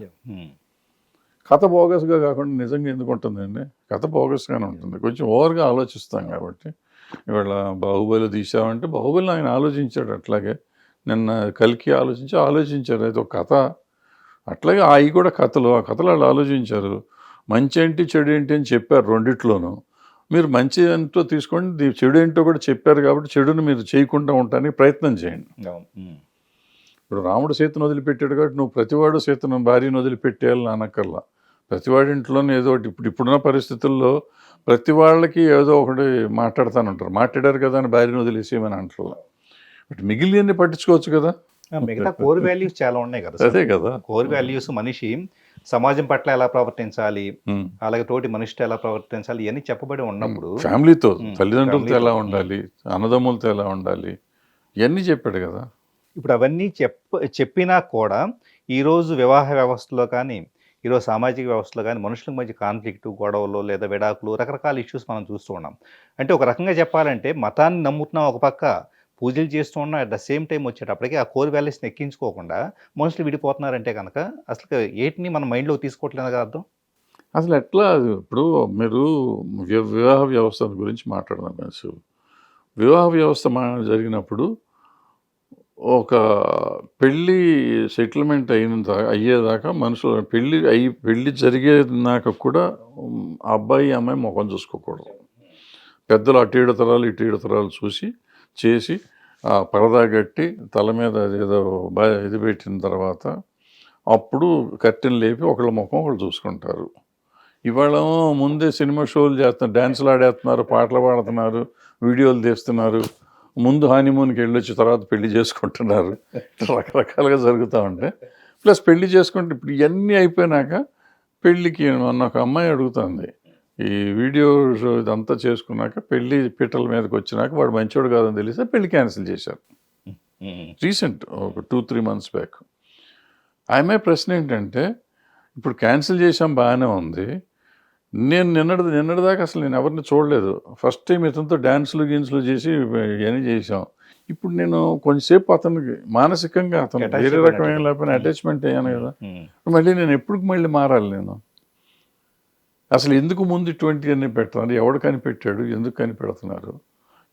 కథ బోగస్గా కాకుండా నిజంగా ఎందుకు ఉంటుందండి? కథ బోగస్గానే ఉంటుంది. కొంచెం ఓవర్గా ఆలోచిస్తాం కాబట్టి. ఇవాళ బాహుబలి తీసామంటే బాహుబలి ఆయన ఆలోచించాడు. అట్లాగే నిన్న కల్కి ఆలోచించారు. అది ఒక కథ. అట్లాగే అవి కూడా కథలు. ఆ కథలు వాళ్ళు ఆలోచించారు. మంచి ఏంటి చెడు ఏంటి అని చెప్పారు రెండిట్లోనూ. మీరు మంచి ఏంటో తీసుకోండి, చెడు ఏంటో కూడా చెప్పారు కాబట్టి చెడును మీరు చేయకుండా ఉండటానికి ప్రయత్నం చేయండి. ఇప్పుడు రాముడు సీతను వదిలిపెట్టాడు కాబట్టి నువ్వు ప్రతివాడు సీతను భార్యను వదిలిపెట్టేయాలని అనక్కర్లా. ప్రతివాడి ఇంట్లోనే ఏదో ఒకటి ఇప్పుడున్న పరిస్థితుల్లో ప్రతి వాళ్ళకి ఏదో ఒకటి మాట్లాడుతానంటారు. మాట్లాడారు కదా అని భార్యను వదిలేసేయమని అంటారు. బట్ మిగిలినన్ని పట్టించుకోవచ్చు కదా. మిగతా కోర్ వాల్యూస్ చాలా ఉన్నాయి కదా. అదే కదా కోర్ వాల్యూస్. మనిషి సమాజం పట్ల ఎలా ప్రవర్తించాలి, అలాగే తోటి మనిషితో ఎలా ప్రవర్తించాలి, ఇవన్నీ చెప్పబడి ఉన్నప్పుడు ఫ్యామిలీతో, తల్లిదండ్రులతో ఎలా ఉండాలి, అన్నదమ్ములతో ఎలా ఉండాలి, ఇవన్నీ చెప్పాడు కదా. ఇప్పుడు అవన్నీ చెప్పినా కూడా ఈరోజు వివాహ వ్యవస్థలో కానీ, ఈరోజు సామాజిక వ్యవస్థలో కానీ మనుషులకు మధ్య కాన్ఫ్లిక్ట్, గొడవలు లేదా విడాకులు, రకరకాల ఇష్యూస్ మనం చూస్తూ ఉన్నాం. అంటే ఒక రకంగా చెప్పాలంటే మతాన్ని నమ్ముతున్నాం ఒక పక్క, పూజలు చేస్తూ ఉన్నాం, అట్ ద సేమ్ టైం వచ్చేటప్పటికి ఆ కోర్ వాల్యూస్ని ఎక్కించుకోకుండా మనుషులు విడిపోతున్నారంటే కనుక అసలు ఏటిని మన మైండ్లో తీసుకోవట్లేదు కదా అర్థం. అసలు ఎట్లా? ఇప్పుడు మీరు వివాహ వ్యవస్థ గురించి మాట్లాడదాం. వివాహ వ్యవస్థ జరిగినప్పుడు ఒక పెళ్ళి సెటిల్మెంట్ అయ్యేదాకా మనుషులు పెళ్ళి జరిగేదాకా కూడా అబ్బాయి అమ్మాయి ముఖం చూసుకోకూడదు. పెద్దలు అటు 7 తరాలు ఇటు 7 తరాలు చేసి ఆ పరదా కట్టి తల మీద ఏదో ఇది పెట్టిన తర్వాత అప్పుడు కర్టెన్ లేపి ఒకళ్ళ ముఖం ఒకళ్ళు చూసుకుంటారు. ఇవాళ ముందే సినిమా షోలు చేస్తున్నారు, డ్యాన్సులు ఆడేస్తున్నారు, పాటలు పాడుతున్నారు, వీడియోలు తీస్తున్నారు, ముందు హానీమూన్కి వెళ్ళొచ్చి తర్వాత పెళ్లి చేసుకుంటున్నారు. రకరకాలుగా జరుగుతూ ఉంటాయి. ప్లస్ పెళ్లి చేసుకుంటే ఇప్పుడు ఇవన్నీ అయిపోయినాక పెళ్ళికి మొన్న ఒక అమ్మాయి అడుగుతుంది, ఈ వీడియో షో ఇదంతా చేసుకున్నాక పెళ్ళి పీటల మీదకి వచ్చినాక వాడు మంచివాడు కాదని తెలిస్తే పెళ్లి క్యాన్సిల్ చేశారు. రీసెంట్ ఒక 2-3 months బ్యాక్. ఆమె ప్రశ్న ఏంటంటే, ఇప్పుడు క్యాన్సిల్ చేసాం బాగానే ఉంది, నేను నిన్నటిదాకా అసలు నేను ఎవరిని చూడలేదు, ఫస్ట్ టైం ఇతనితో డ్యాన్సులు చేసి ఇవన్నీ చేసాం, ఇప్పుడు నేను కొంచెంసేపు అతనికి మానసికంగా అతను వేరే రకమైన లేకపోయినా అటాచ్మెంట్ అయ్యాను కదా, మళ్ళీ నేను ఎప్పుడు మారాలి నేను? అసలు ఎందుకు ముందు ఇటువంటివన్నీ పెడుతున్నారు? ఎవడు కనిపెట్టాడు? ఎందుకు కనిపెడుతున్నారు?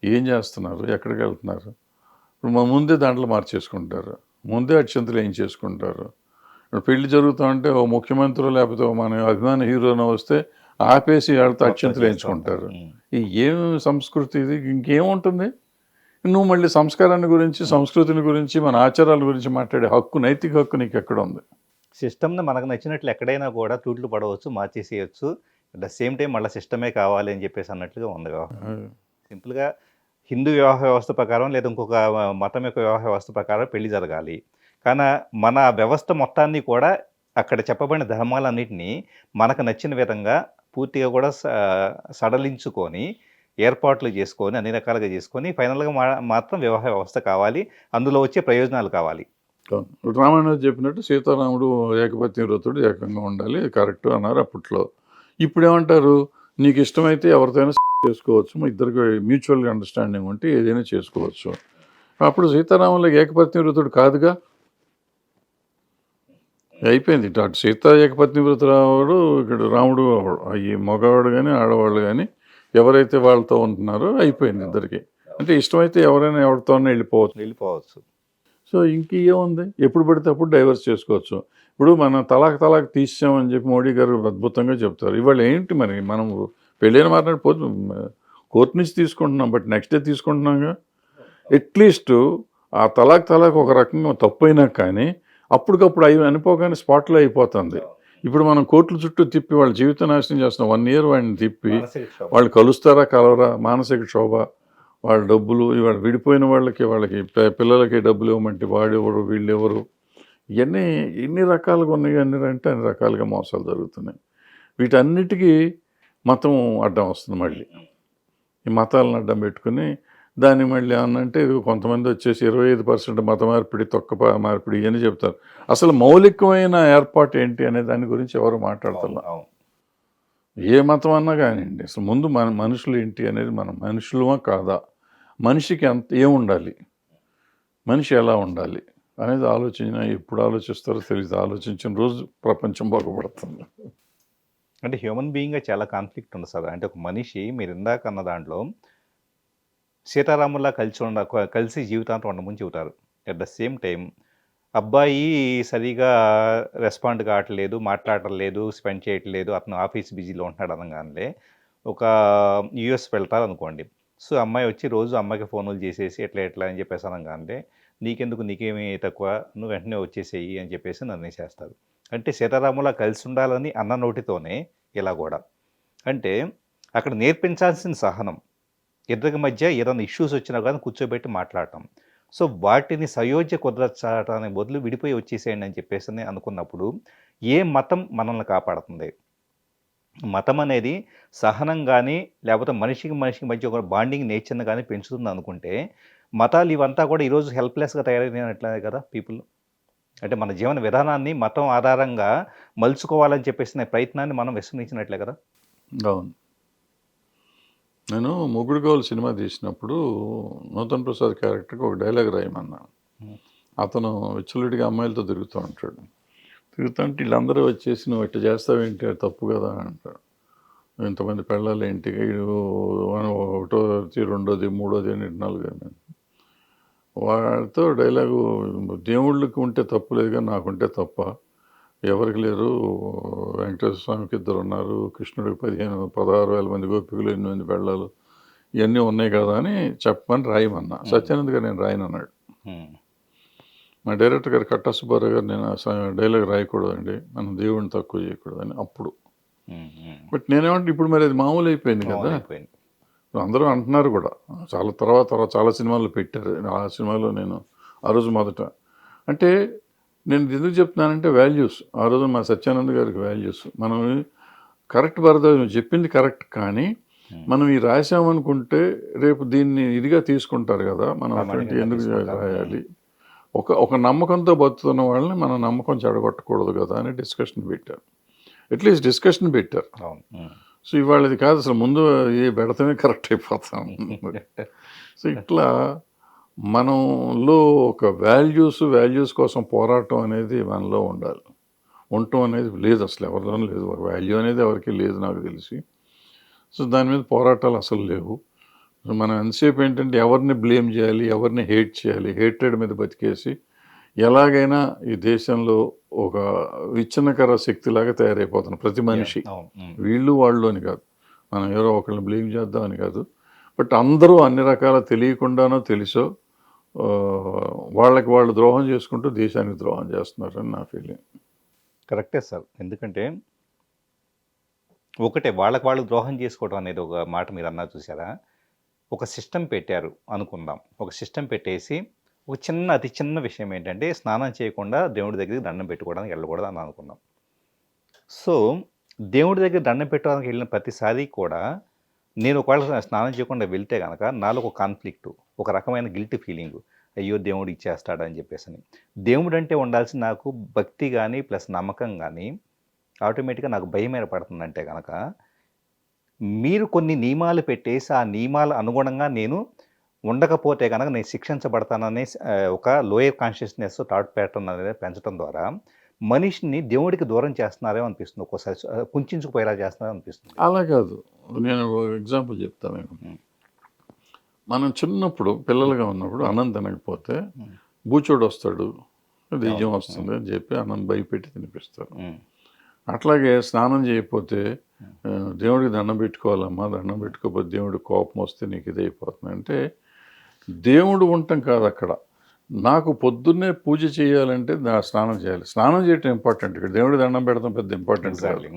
ఏం చేస్తున్నారు? ఎక్కడికి వెళ్తున్నారు? ఇప్పుడు మా ముందే దాంట్లో మార్చేసుకుంటారు, ముందే అత్యంతలు ఏం చేసుకుంటారు. ఇప్పుడు పెళ్లి జరుగుతూ ఉంటే ఓ ముఖ్యమంత్రి లేకపోతే మన అభిమాన హీరోను వస్తే ఆపేసి వాళ్ళతో అత్యంతలు వేయించుకుంటారు. ఏం సంస్కృతి ఇది? ఇంకేముంటుంది? నువ్వు మళ్ళీ సంస్కారాన్ని గురించి, సంస్కృతిని గురించి, మన ఆచారాల గురించి మాట్లాడే హక్కు, నైతిక హక్కు నీకు ఎక్కడ ఉంది? సిస్టమ్ని మనకు నచ్చినట్లు ఎక్కడైనా కూడా తూట్లు పడవచ్చు, మార్చేసేయచ్చు. అట్ ద సేమ్ టైం మళ్ళీ సిస్టమే కావాలి అని చెప్పేసి అన్నట్లుగా ఉంది వ్యవహారం. సింపుల్గా హిందూ వివాహ వ్యవస్థ ప్రకారం లేదా ఇంకొక మతం యొక్క వివాహ వ్యవస్థ ప్రకారం పెళ్లి జరగాలి. కానీ మన వ్యవస్థ మొత్తాన్ని కూడా అక్కడ చెప్పబడిన ధర్మాలన్నింటినీ మనకు నచ్చిన విధంగా పూర్తిగా కూడా సడలించుకొని ఏర్పాట్లు చేసుకొని అన్ని రకాలుగా చేసుకొని ఫైనల్గా మాత్రం వివాహ వ్యవస్థ కావాలి, అందులో వచ్చే ప్రయోజనాలు కావాలి. ఇప్పుడు రామాయణం చెప్పినట్టు సీతారాముడు ఏకపత్ని వ్రతుడు ఏకంగా ఉండాలి, కరెక్ట్ అన్నారు అప్పట్లో. ఇప్పుడు ఏమంటారు, నీకు ఇష్టమైతే ఎవరితోనైనా చేసుకోవచ్చు, మా ఇద్దరికి మ్యూచువల్ అండర్స్టాండింగ్ ఉంటే ఏదైనా చేసుకోవచ్చు. అప్పుడు సీతారాములకి ఏకపత్ని వ్రతుడు కాదుగా, అయిపోయింది. అటు సీత ఏకపత్ని వ్రతుడు, ఇక్కడ రాముడు ఈ మగవాడు కానీ ఆడవాళ్ళు కానీ ఎవరైతే వాళ్ళతో ఉంటున్నారో అయిపోయింది ఇద్దరికి. అంటే ఇష్టమైతే ఎవరైనా ఎవరితోనే వెళ్ళిపోవచ్చు. సో ఇంకేముంది, ఎప్పుడు పడితే అప్పుడు డైవర్స్ చేసుకోవచ్చు. ఇప్పుడు మనం తలాక్ తీసామని చెప్పి మోడీ గారు అద్భుతంగా చెప్తారు. ఇవాళ ఏంటి మరి, మనం పెళ్ళైన మాట్లాడిపోతు కోర్టు నుంచి తీసుకుంటున్నాం, బట్ నెక్స్ట్ డే తీసుకుంటున్నాంగా. అట్లీస్ట్ ఆ తలాక్ ఒక రకంగా తప్పు అయినా కానీ అప్పటికప్పుడు అవి అనిపోగానే స్పాట్లో అయిపోతుంది. ఇప్పుడు మనం కోర్టుల చుట్టూ తిప్పి వాళ్ళ జీవిత నాశనం చేస్తున్నాం. 1 year వాడిని తిప్పి వాళ్ళు కలుస్తారా కలవరా, మానసిక క్షోభ, వాళ్ళ డబ్బులు, ఇవాళ విడిపోయిన వాళ్ళకి పిల్లలకి డబ్బులు ఇవ్వమంటే వాడెవరు వీళ్ళెవరు, ఇవన్నీ ఎన్ని రకాలుగా ఉన్నాయి. అంటే అన్ని రకాలుగా మోసాలు జరుగుతున్నాయి. వీటన్నిటికీ మతం అడ్డం వస్తుంది. మళ్ళీ ఈ మతాలను అడ్డం పెట్టుకుని దాన్ని మళ్ళీ ఏమన్నంటే కొంతమంది వచ్చేసి 25% మత మార్పిడి, తొక్క మార్పిడి అని చెప్తారు. అసలు మౌలికమైన ఏర్పాటు ఏంటి అనే దాని గురించి ఎవరు మాట్లాడుతున్నారు? ఏ మతం అన్నా కానివ్వండి, అసలు ముందు మన మనుషులు ఏంటి అనేది, మనం మనుషులమా కాదా, మనిషికి ఏముండాలి, మనిషి ఎలా ఉండాలి అనేది ఎప్పుడు ఆలోచిస్తారో తెలియదు. ఆలోచించిన రోజు ప్రపంచం బాగుపడుతుంది. అంటే హ్యూమన్ బీయింగ్గా చాలా కాన్ఫ్లిక్ట్ ఉంది సార్. అంటే ఒక మనిషి, మీరు ఇందాక అన్న దాంట్లో సీతారాముల్లా కలిసి జీవితాంతం ఉండమని చెబుతారు. అట్ ద సేమ్ టైం అబ్బాయి సరిగా రెస్పాండ్ కావట్లేదు, మాట్లాడలేదు, స్పెండ్ చేయట్లేదు, అతను ఆఫీస్ బిజీలో ఉంటున్నాడు అనగానే ఒక యూఎస్ వెళ్తారు అనుకోండి. సో అమ్మాయి వచ్చి రోజు అమ్మాయికి ఫోన్లు చేసేసి ఎట్లా అని చెప్పేసి అనగానే నీకెందుకు, నీకేమీ తక్కువ, నువ్వు వెంటనే వచ్చేసేయి అని చెప్పేసి నిర్ణయిస్తారు. అంటే సీతారాములా కలిసి ఉండాలని అన్న నోటితోనే ఇలా కూడా. అంటే అక్కడ నేర్పించాల్సిన సహనం, ఇద్దరికి మధ్య ఏదైనా ఇష్యూస్ వచ్చినా కానీ కూర్చోబెట్టి మాట్లాడటం. సో వాటిని సయోధ్య కుదరచడానికి బదులు విడిపోయి వచ్చేసేయండి అని చెప్పేసి అనుకున్నప్పుడు ఏ మతం మనల్ని కాపాడుతుంది? మతం అనేది సహనం కానీ, లేకపోతే మనిషికి మధ్య ఒక బాండింగ్ నేచర్ని కానీ పెంచుతుంది అనుకుంటే, మతాలు ఇవంతా కూడా ఈరోజు హెల్ప్లెస్గా తయారైనట్లే కదా పీపుల్. అంటే మన జీవన విధానాన్ని మతం ఆధారంగా మలుచుకోవాలని చెప్పేసిన ప్రయత్నాన్ని మనం విస్మరించినట్లే కదా. అవును. నేను మొగుడు గోల్ సినిమా తీసినప్పుడు నూతన్ ప్రసాద్ క్యారెక్టర్కి ఒక డైలాగ్ రాయమన్నా. అతను విచ్చలుడిగా అమ్మాయిలతో తిరుగుతూ ఉంటాడు. తిరుగుతుంటే వీళ్ళందరూ వచ్చేసి నువ్వు ఇట్లా చేస్తావేంటి, అది తప్పు కదా అంటాడు. ఇంతమంది పెళ్ళాలి ఏంటి, ఒకటోది, రెండోది, మూడోది అని 4 వాడితో డైలాగు, దేవుళ్ళకి ఉంటే తప్పు లేదు కానీ నాకుంటే తప్ప, ఎవరికి లేరు, వెంకటేశ్వర స్వామికి 2 ఉన్నారు, కృష్ణుడికి 16,000 మంది గోపికలు, 8 మంది పెళ్ళాలు, ఇవన్నీ ఉన్నాయి కదా అని చెప్పమని రాయమన్నా. సత్యానంద్ గారు నేను రాయనన్నాడు. మా డైరెక్టర్ గారు కట్టా సుబ్బారావు గారు, నేను డైలాగ్ రాయకూడదండి, మనం దేవుడిని తక్కువ చేయకూడదని అప్పుడు. బట్ నేనేమంటే ఇప్పుడు మరి అది మామూలు అయిపోయింది కదా. అందరూ అంటున్నారు కూడా, చాలా తర్వాత చాలా సినిమాల్లో పెట్టారు. ఆ సినిమాలో నేను ఆ రోజు మొదట అంటే నేను ఎందుకు చెప్తున్నానంటే వాల్యూస్, ఆ రోజు మా సత్యానంద్ గారికి వాల్యూస్, మనం కరెక్ట్ భరద్వాజ్ నువ్వు చెప్పింది కరెక్ట్, కానీ మనం ఈ రాసామనుకుంటే రేపు దీన్ని ఇదిగా తీసుకుంటారు కదా, మనం అటువంటి ఎందుకు రాయాలి, ఒక నమ్మకంతో బతుకుతున్న వాళ్ళని మన నమ్మకం చెడగొట్టకూడదు కదా అని డిస్కషన్ పెట్టారు. అట్లీస్ట్ డిస్కషన్ పెట్టారు. సో ఇవాళ ఇది కాదు, అసలు ముందు ఏ పెడతామే కరెక్ట్ అయిపోతాం. సో ఇట్లా మనలో ఒక వాల్యూస్ కోసం పోరాటం అనేది మనలో ఉండాలి. ఉండటం అనేది లేదు, అసలు ఎవరిలోనూ లేదు. ఒక వాల్యూ అనేది ఎవరికి లేదు నాకు తెలిసి. సో దాని మీద పోరాటాలు అసలు లేవు. మనం ఎంతసేపు ఏంటంటే ఎవరిని బ్లేమ్ చేయాలి, ఎవరిని హేట్ చేయాలి, హేట్రెడ్ మీద బతికేసి ఎలాగైనా ఈ దేశంలో ఒక విచ్ఛిన్నకర శక్తిలాగా తయారైపోతున్నాం ప్రతి మనిషి. వీళ్ళు వాళ్ళు అని కాదు, మనం ఎవరో ఒకరిని బ్లేమ్ చేద్దామని కాదు, బట్ అందరూ అన్ని రకాల తెలియకుండానో తెలుసో వాళ్ళకి వాళ్ళు ద్రోహం చేసుకుంటూ దేశానికి ద్రోహం చేస్తున్నారని నా ఫీలింగ్. కరెక్టే సార్. ఎందుకంటే ఒకటే వాళ్ళకి వాళ్ళు ద్రోహం చేసుకోవడం అనేది ఒక మాట మీరు అన్నా చూసారా. ఒక సిస్టమ్ పెట్టారు అనుకుందాం, ఒక సిస్టమ్ పెట్టేసి ఒక అతి చిన్న విషయం ఏంటంటే స్నానం చేయకుండా దేవుడి దగ్గరికి దండం పెట్టుకోవడానికి వెళ్ళకూడదు అని అనుకుందాం. సో దేవుడి దగ్గర దండం పెట్టుకోవడానికి వెళ్ళిన ప్రతిసారి కూడా నేను ఒకవేళ స్నానం చేయకుండా వెళ్తే కనుక నాలో ఒక కాన్ఫ్లిక్ట్, ఒక రకమైన గిల్ట్ ఫీలింగ్, అయ్యో దేవుడు ఇచ్చేస్తాడని చెప్పేసి. దేవుడు అంటే ఉండాల్సిన నాకు భక్తి కానీ ప్లస్ నమ్మకం కానీ ఆటోమేటిక్గా నాకు భయం ఏర్పడుతుందంటే కనుక మీరు కొన్ని నియమాలు పెట్టేసి ఆ నియమాల అనుగుణంగా నేను ఉండకపోతే కనుక నేను శిక్షించబడతాననే ఒక లోయర్ కాన్షియస్నెస్ థాట్ ప్యాటర్న్ అనేది పెంచడం ద్వారా మనిషిని దేవుడికి దూరం చేస్తున్నారేమో అనిపిస్తుంది. ఒక్కోసారి కుంచుకుపోయేలా చేస్తున్నారో అనిపిస్తుంది. అలా కాదు. నేను ఎగ్జాంపుల్ చెప్తాను మీకు. మనం చిన్నప్పుడు పిల్లలుగా ఉన్నప్పుడు అన్నం తినకపోతే బూచోడు వస్తాడు, దెయ్యం వస్తుంది అని చెప్పి అన్నం భయపెట్టి తినిపిస్తారు. అట్లాగే స్నానం చేయకపోతే దేవుడికి దండం పెట్టుకోవాలమ్మా, దండం పెట్టుకోకపోతే దేవుడికి కోపం వస్తే నీకు ఇది అయిపోతుంది అంటే దేవుడు ఉండటం కాదు అక్కడ. నాకు పొద్దున్నే పూజ చేయాలంటే స్నానం చేయాలి. స్నానం చేయటం ఇంపార్టెంట్. ఇక్కడ దేవుడి దండం పెడతాం పెద్ద ఇంపార్టెంట్ కాదు.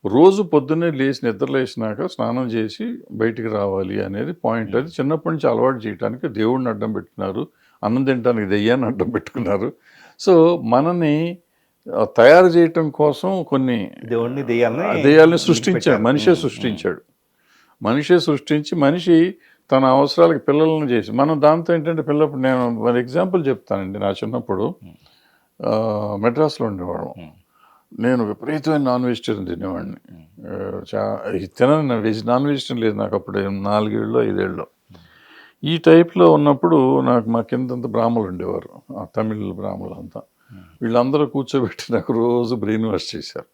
రోజు పొద్దున్నే లేచి నిద్ర లేచినాక స్నానం చేసి బయటికి రావాలి అనేది పాయింట్. అది చిన్నప్పటి నుంచి అలవాటు చేయడానికి దేవుడిని అడ్డం పెట్టుకున్నారు, అన్నం తినడానికి దెయ్యాన్ని అడ్డం పెట్టుకున్నారు. సో మనని తయారు చేయటం కోసం కొన్ని దేవుడిని దెయ్యాలని సృష్టించాడు. మనిషే సృష్టించి మనిషి తన అవసరాలకు పిల్లలను చేసి మనం దాంతో ఏంటంటే పిల్లప్పుడు నేను మరి ఎగ్జాంపుల్ చెప్తానండి. నా చిన్నప్పుడు మెడ్రాస్లో ఉండేవాడు. నేను విపరీతమైన నాన్ వెజిటేరియన్ తినేవాడిని. తినని నాన్ వెజిటేరియన్ లేదు నాకు అప్పుడు 4 ఏళ్ళు 5 ఏళ్ళు. ఈ టైప్లో ఉన్నప్పుడు నాకు మా కిందంతా బ్రాహ్మణులు ఉండేవారు, తమిళ బ్రాహ్మణులు అంతా. వీళ్ళందరూ కూర్చోబెట్టి నాకు రోజు బ్రెయిన్ వాష్ చేశారు.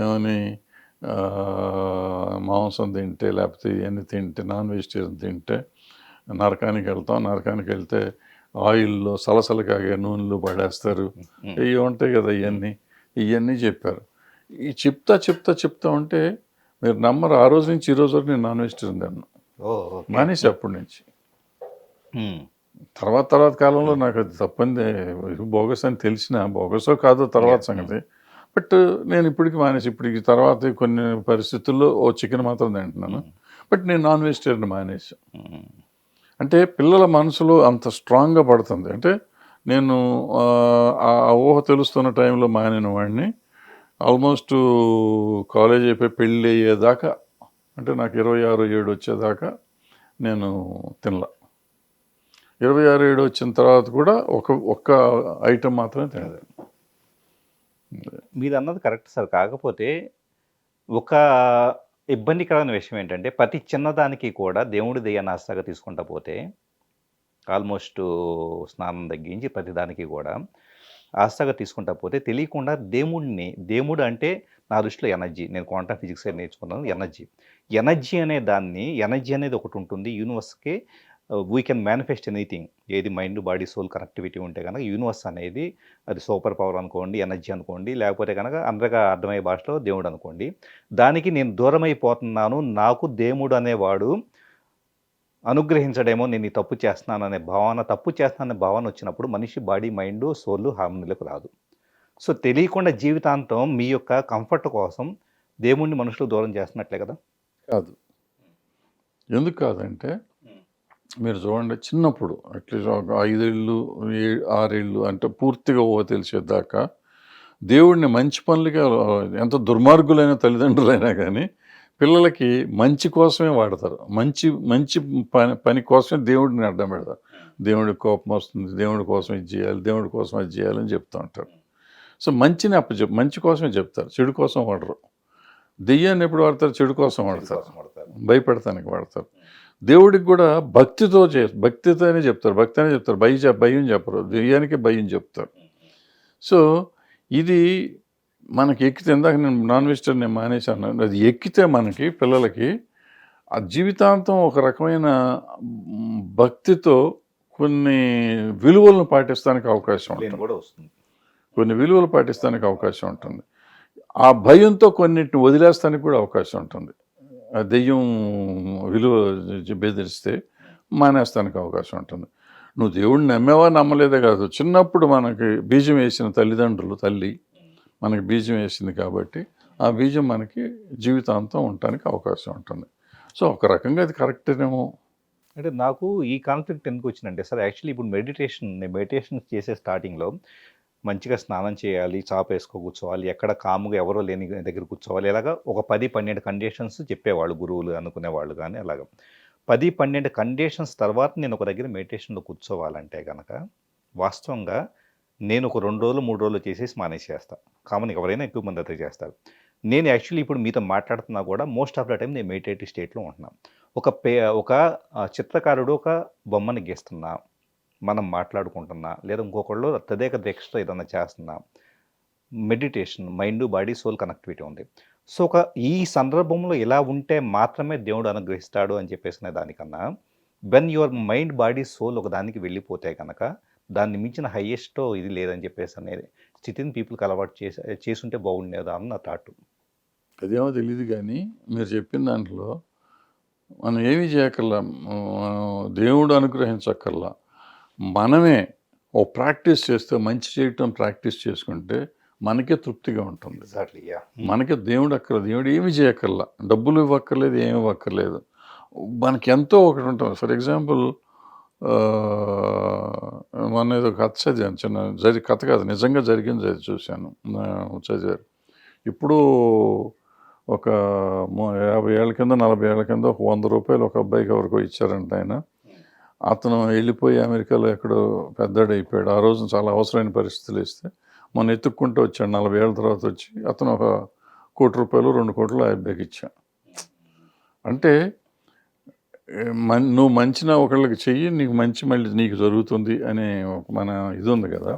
ఏమని మాంసం తింటే లేకపోతే ఇవన్నీ తింటే నాన్ వెజిటేరియన్ తింటే నరకానికి వెళ్తాం, నరకానికి వెళ్తే ఆయిల్లో సలసల కాగే నూనెలు పడేస్తారు, ఇవి ఉంటాయి కదా, ఇవన్నీ చెప్పారు. ఈ చెప్తా ఉంటే మీరు నమ్మరు, ఆ రోజు నుంచి ఈ రోజు వరకు నేను నాన్ వెజిటేరియన్ తిన్నాను. మానేసి అప్పటి నుంచి. తర్వాత కాలంలో నాకు అది తప్పంది, బోగస్ అని తెలిసిన, బోగసో కాదో తర్వాత సంగతి. బట్ నేను ఇప్పటికి మానేసి, ఇప్పటికి తర్వాత కొన్ని పరిస్థితుల్లో చికెన్ మాత్రం తింటున్నాను. బట్ నేను నాన్ వెజిటేరియన్ మానేసి. అంటే పిల్లల మనసులో అంత స్ట్రాంగ్గా పడుతుంది. అంటే నేను ఆ ఊహ తెలుస్తున్న టైంలో మానిన వాడిని ఆల్మోస్ట్ కాలేజ్ అయిపోయి పెళ్ళి అయ్యేదాకా, అంటే నాకు 26-7 వచ్చేదాకా నేను తినలా. 26-7 వచ్చిన తర్వాత కూడా ఒక్క ఐటెం మాత్రమే తినలేదు. మీరు అన్నది కరెక్ట్ సార్. కాకపోతే ఒక ఇబ్బందికరమైన విషయం ఏంటంటే ప్రతి చిన్నదానికి కూడా దేవుడి దెయ్యాన్ని ఆస్థాగా తీసుకుంటా పోతే ఆల్మోస్ట్ స్నానం తగ్గించి ప్రతిదానికి కూడా ఆస్థాగా తీసుకుంటా పోతే తెలియకుండా దేవుడు అంటే నా దృష్టిలో ఎనర్జీ. నేను క్వాంటమ్ ఫిజిక్స్ నేర్చుకున్నాను. ఎనర్జీ అనేది ఒకటి ఉంటుంది యూనివర్స్కి. We can manifest anything. ఏది మైండ్ బాడీ సోల్ కనెక్టివిటీ ఉంటే కనుక యూనివర్స్ అనేది అది సూపర్ పవర్ అనుకోండి, ఎనర్జీ అనుకోండి, లేకపోతే కనుక అందరిగా అర్థమయ్యే భాషలో దేవుడు అనుకోండి. దానికి నేను దూరం అయిపోతున్నాను, నాకు దేవుడు అనేవాడు అనుగ్రహించడేమో, నేను ఈ తప్పు చేస్తున్నాననే భావన వచ్చినప్పుడు మనిషి బాడీ మైండ్ సోల్ హార్మోనీలకు రాదు. సో తెలియకుండా జీవితాంతం మీ యొక్క కంఫర్ట్ కోసం దేవుణ్ణి మనుషులు దూరం చేస్తున్నట్లే కదా? కాదు. ఎందుకు కాదంటే మీరు చూడండి, చిన్నప్పుడు అట్లీస్ట్ ఒక 5 ఏళ్ళు 6 ఏళ్ళు అంటే పూర్తిగా తెలిసేదాకా దేవుడిని మంచి పనులుగా, ఎంత దుర్మార్గులైన తల్లిదండ్రులైనా కానీ పిల్లలకి మంచి కోసమే వాడతారు. మంచి పని కోసమే దేవుడిని అడ్డం పెడతారు. దేవుడికి కోపం వస్తుంది, దేవుడి కోసం ఇది చేయాలి, దేవుడి కోసం అది చేయాలని చెప్తూ ఉంటారు. సో మంచి కోసమే చెప్తారు, చెడు కోసం వాడరు. దెయ్యాన్ని ఎప్పుడు వాడతారు? చెడు కోసం వాడతారు, భయపెడతానికి వాడతారు. దేవుడికి కూడా భక్తితోనే చెప్తారు, భయం చెప్పరు, దెయ్యానికి భయం చెప్తారు. సో ఇది మనకి ఎక్కితే, ఇందాక నేను నాన్ వెజిటేరియన్ నేను మానేశాను, అది ఎక్కితే మనకి పిల్లలకి ఆ జీవితాంతం ఒక రకమైన భక్తితో కొన్ని విలువలను పాటిస్తానికి అవకాశం ఉంటుంది. కొన్ని విలువలు పాటిస్తానికి అవకాశం ఉంటుంది. ఆ భయంతో కొన్నిటిని వదిలేస్తానికి కూడా అవకాశం ఉంటుంది. ఆ దెయ్యం విలువ బెదిరిస్తే మానేస్తానికి అవకాశం ఉంటుంది. నువ్వు దేవుడిని నమ్మేవా నమ్మలేదే కాదు, చిన్నప్పుడు మనకి బీజం వేసిన తల్లి మనకి బీజం వేసింది కాబట్టి ఆ బీజం మనకి జీవితాంతం ఉండటానికి అవకాశం ఉంటుంది. సో ఒక రకంగా అది కరెక్టేనేమో. అంటే నాకు ఈ కాన్ఫ్లిక్ట్ ఎందుకు వచ్చిందంటే సార్, యాక్చువల్లీ ఇప్పుడు మెడిటేషన్ చేసే స్టార్టింగ్లో మంచిగా స్నానం చేయాలి, చాప వేసుకో కూర్చోవాలి, ఎక్కడ కాముగా ఎవరో లేని దగ్గర కూర్చోవాలి, ఇలాగా ఒక 10-12 కండిషన్స్ చెప్పేవాళ్ళు గురువులు అనుకునేవాళ్ళు. కానీ అలాగా 10-12 కండిషన్స్ తర్వాత నేను ఒక దగ్గర మెడిటేషన్‌లో కూర్చోవాలంటే గనక, వాస్తవంగా నేను ఒక 2 రోజులు, 3 రోజులు చేసేసి మానేసేస్తా. కామన్‌గా ఎవరైనా ఎక్కువ మంది అదే చేస్తారు. నేను యాక్చువల్లీ ఇప్పుడు మీతో మాట్లాడుతున్నా కూడా మోస్ట్ ఆఫ్ ద టైమ్ నేను మెడిటేటివ్ స్టేట్‌లో ఉంటున్నా. ఒక చిత్రకారుడు ఒక బొమ్మని గీస్తున్నా, మనం మాట్లాడుకుంటున్నా, లేదా ఇంకొకళ్ళు తదేక దీక్షతో ఏదన్నా చేస్తున్నా. Meditation mind, body, soul connectivity ఉంది. సో, ఈ సందర్భంలో ఇలా ఉంటే మాత్రమే దేవుడు అనుగ్రహిస్తాడు అని చెప్పేసిన దానికన్నా, when your mind, body, soul ఒక దానికి వెళ్ళిపోతే గనక, దాన్ని మించిన హైయెస్టో ఇది లేదని చెప్పేసి అనేది స్థితిని పీపుల్‌కి అలవాటు చేసుంటే బాగుండేదా అని నా థాట్. అదేమో తెలీదు కానీ మీరు చెప్పిన దాంట్లో మనం ఏమీ చేయక్కర్లా. మనం దేవుడు అనుగ్రహించక్కర్లా. మనమే ఓ ప్రాక్టీస్ చేస్తే, మంచి చేయటం ప్రాక్టీస్ చేసుకుంటే మనకే తృప్తిగా ఉంటుంది. ఎగ్జాక్ట్‌లీ. యాహ్! మనకి దేవుడు అక్కర్లేదు. దేవుడు ఏమీ చేయక్కర్లా. డబ్బులు ఇవ్వక్కర్లేదు, ఏమి ఇవ్వక్కర్లేదు. మనకి ఎంతో ఒకటి ఉంటుంది. ఫర్ ఎగ్జాంపుల్ మొన్న ఏదో కథ చదివాను. కథ కాదు, నిజంగా జరిగింది చూశాను, చదివారు. ఇప్పుడు ఒక 50 ఏళ్ళ కింద, 40 ఏళ్ళ కింద ఒక 100 రూపాయలు ఒక అబ్బాయికి ఎవరికో ఇచ్చారంట ఆయన. అతను వెళ్ళిపోయి అమెరికాలో ఎక్కడో పెద్దడైపోయాడు. ఆ రోజు చాలా అవసరమైన పరిస్థితులు ఇస్తే మొన్న ఎత్తుక్కుంటూ వచ్చాడు. 40 ఏళ్ళ తర్వాత వచ్చి అతను ఒక ₹1 కోటి, 2 కోట్లు ఆ అబ్బాయికి ఇచ్చా. అంటే నువ్వు మంచినా ఒకళ్ళకి చెయ్యి, నీకు మంచి మళ్ళీ నీకు జరుగుతుంది అనే మన ఇది ఉంది కదా.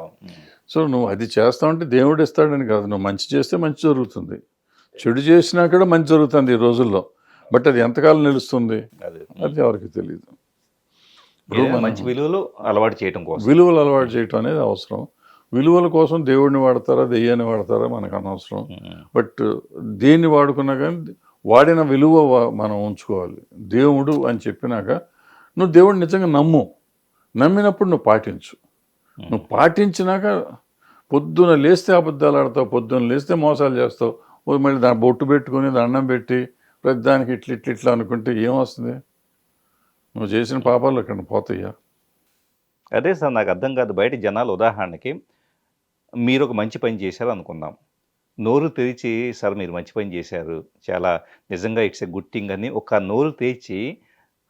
సో నువ్వు అది చేస్తావంటే దేవుడు ఇస్తాడని కాదు, నువ్వు మంచి చేస్తే మంచి జరుగుతుంది, చెడు చేసినా కూడా మంచి జరుగుతుంది ఈ రోజుల్లో. బట్ అది ఎంతకాలం నిలుస్తుంది అది ఎవరికి తెలియదు. మంచి విలువలు అలవాటు చేయడం కోసం, విలువలు అలవాటు చేయటం అనేది అవసరం. విలువల కోసం దేవుడిని వాడతారా, దెయ్యాన్ని వాడతారా మనకు అనవసరం. బట్ దేన్ని వాడుకున్నా కానీ వాడిన విలువ మనం ఉంచుకోవాలి. దేవుడు అని చెప్పినాక నువ్వు దేవుడిని నిజంగా నమ్మినప్పుడు నువ్వు పాటించు. నువ్వు పాటించినాక పొద్దున లేస్తే అబద్ధాలు ఆడతావు, పొద్దున లేస్తే మోసాలు చేస్తావు, మళ్ళీ దాన్ని బొట్టు పెట్టుకుని దండం పెట్టి ప్రతిదానికి ఇట్లా అనుకుంటే ఏమొస్తుంది? నువ్వు చేసిన పాపాలు అక్కడ పోతాయా? అదే సార్ నాకు అర్థం కాదు. బయట జనాలు ఉదాహరణకి మీరు ఒక మంచి పని చేశారు అనుకుందాం, నోరు తెరిచి సార్ మీరు మంచి పని చేశారు, చాలా నిజంగా ఇట్స్ ఎ గుడ్ థింగ్ అని ఒక నోరు తెరిచి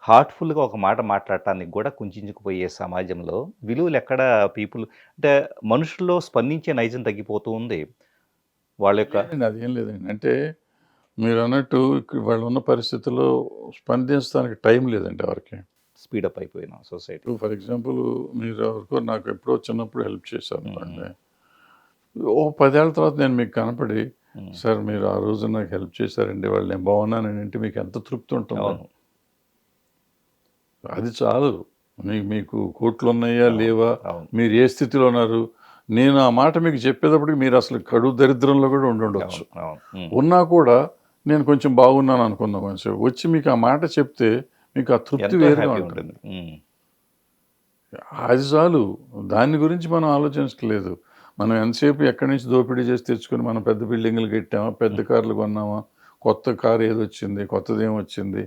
హార్ట్ఫుల్గా ఒక మాట మాట్లాడటానికి కూడా కుంచుకుపోయే సమాజంలో విలువలు ఎక్కడ పీపుల్ అంటే మనుషుల్లో స్పందించే నైజం తగ్గిపోతూ ఉంది. వాళ్ళ యొక్క అదేం లేదండి. అంటే మీరు అన్నట్టు వాళ్ళు ఉన్న పరిస్థితుల్లో స్పందించడానికి టైం లేదండి ఎవరికి. స్పీడప్ అయిపోయిన సొసైటీ. ఫర్ ఎగ్జాంపుల్ మీరు ఎవరికో నాకు ఎప్పుడో చిన్నప్పుడు హెల్ప్ చేశాను అంటే ఓ 10 ఏళ్ళ తర్వాత నేను మీకు కనపడి సార్ మీరు ఆ రోజు నాకు హెల్ప్ చేశారండి, వాళ్ళు నేను బాగున్నాను అంటే మీకు ఎంత తృప్తి ఉంటుందో. అది చాలు. మీకు కోట్లు ఉన్నాయా లేవా, మీరు ఏ స్థితిలో ఉన్నారు, నేను ఆ మాట మీకు చెప్పేటప్పటికి మీరు అసలు కడు దరిద్రంలో కూడా ఉండొచ్చు. ఉన్నా కూడా నేను కొంచెం బాగున్నాను అనుకుందాం మనిషి వచ్చి మీకు ఆ మాట చెప్తే మీకు ఆ తృప్తి వేరుగా ఉంటుంది. అది చాలు. దాని గురించి మనం ఆలోచించట్లేదు. మనం ఎంతసేపు ఎక్కడి నుంచి దోపిడీ చేసి తెచ్చుకొని మనం పెద్ద బిల్డింగ్లు కట్టామా, పెద్ద కార్లు కొన్నామా, కొత్త కారు ఏదొచ్చింది, కొత్తది ఏమొచ్చింది,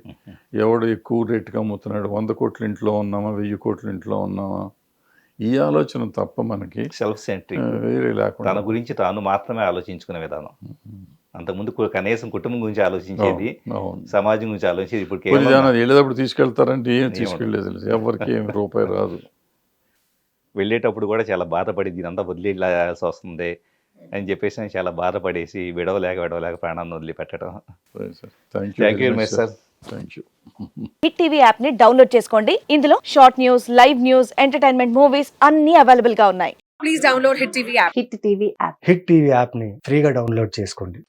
ఎవడు ఎక్కువ రేటుకి అమ్ముతున్నాడు, 100 కోట్ల ఇంట్లో ఉన్నామా, 1000 కోట్ల ఇంట్లో ఉన్నామా, ఈ ఆలోచన తప్ప మనకి సెల్ఫ్ సెంట్రిక్ వేరే లేకుండా తన గురించి తాను మాత్రమే ఆలోచించుకునే విధానం. అంతకుముందు కనీసం కుటుంబం గురించి ఆలోచించేది, సమాజం గురించి ఆలోచించేది. ఇప్పుడు వెళ్ళేటప్పుడు తీసుకెళ్తారంటే ఏం తీసుకెళ్లేదు, ఎవరికి ఏమి రూపాయి రాదు. వెళ్ళేటప్పుడు కూడా చాలా బాధపడి దీనంతా వదిలేయాల్సి వస్తుంది అని చెప్పేసి చాలా బాధపడేసి విడవలేక ప్రాణాన్ని వదిలిపెట్టడం. Thank you much sir. Thank you. Hit TV app ని డౌన్లోడ్ చేసుకోండి. ఇందులో short news, live news, entertainment movies అన్ని అవైలబుల్ గా ఉన్నాయి. Please download hit TV app. Hit TV app. Hit TV app ని ఫ్రీగా డౌన్లోడ్ చేసుకోండి.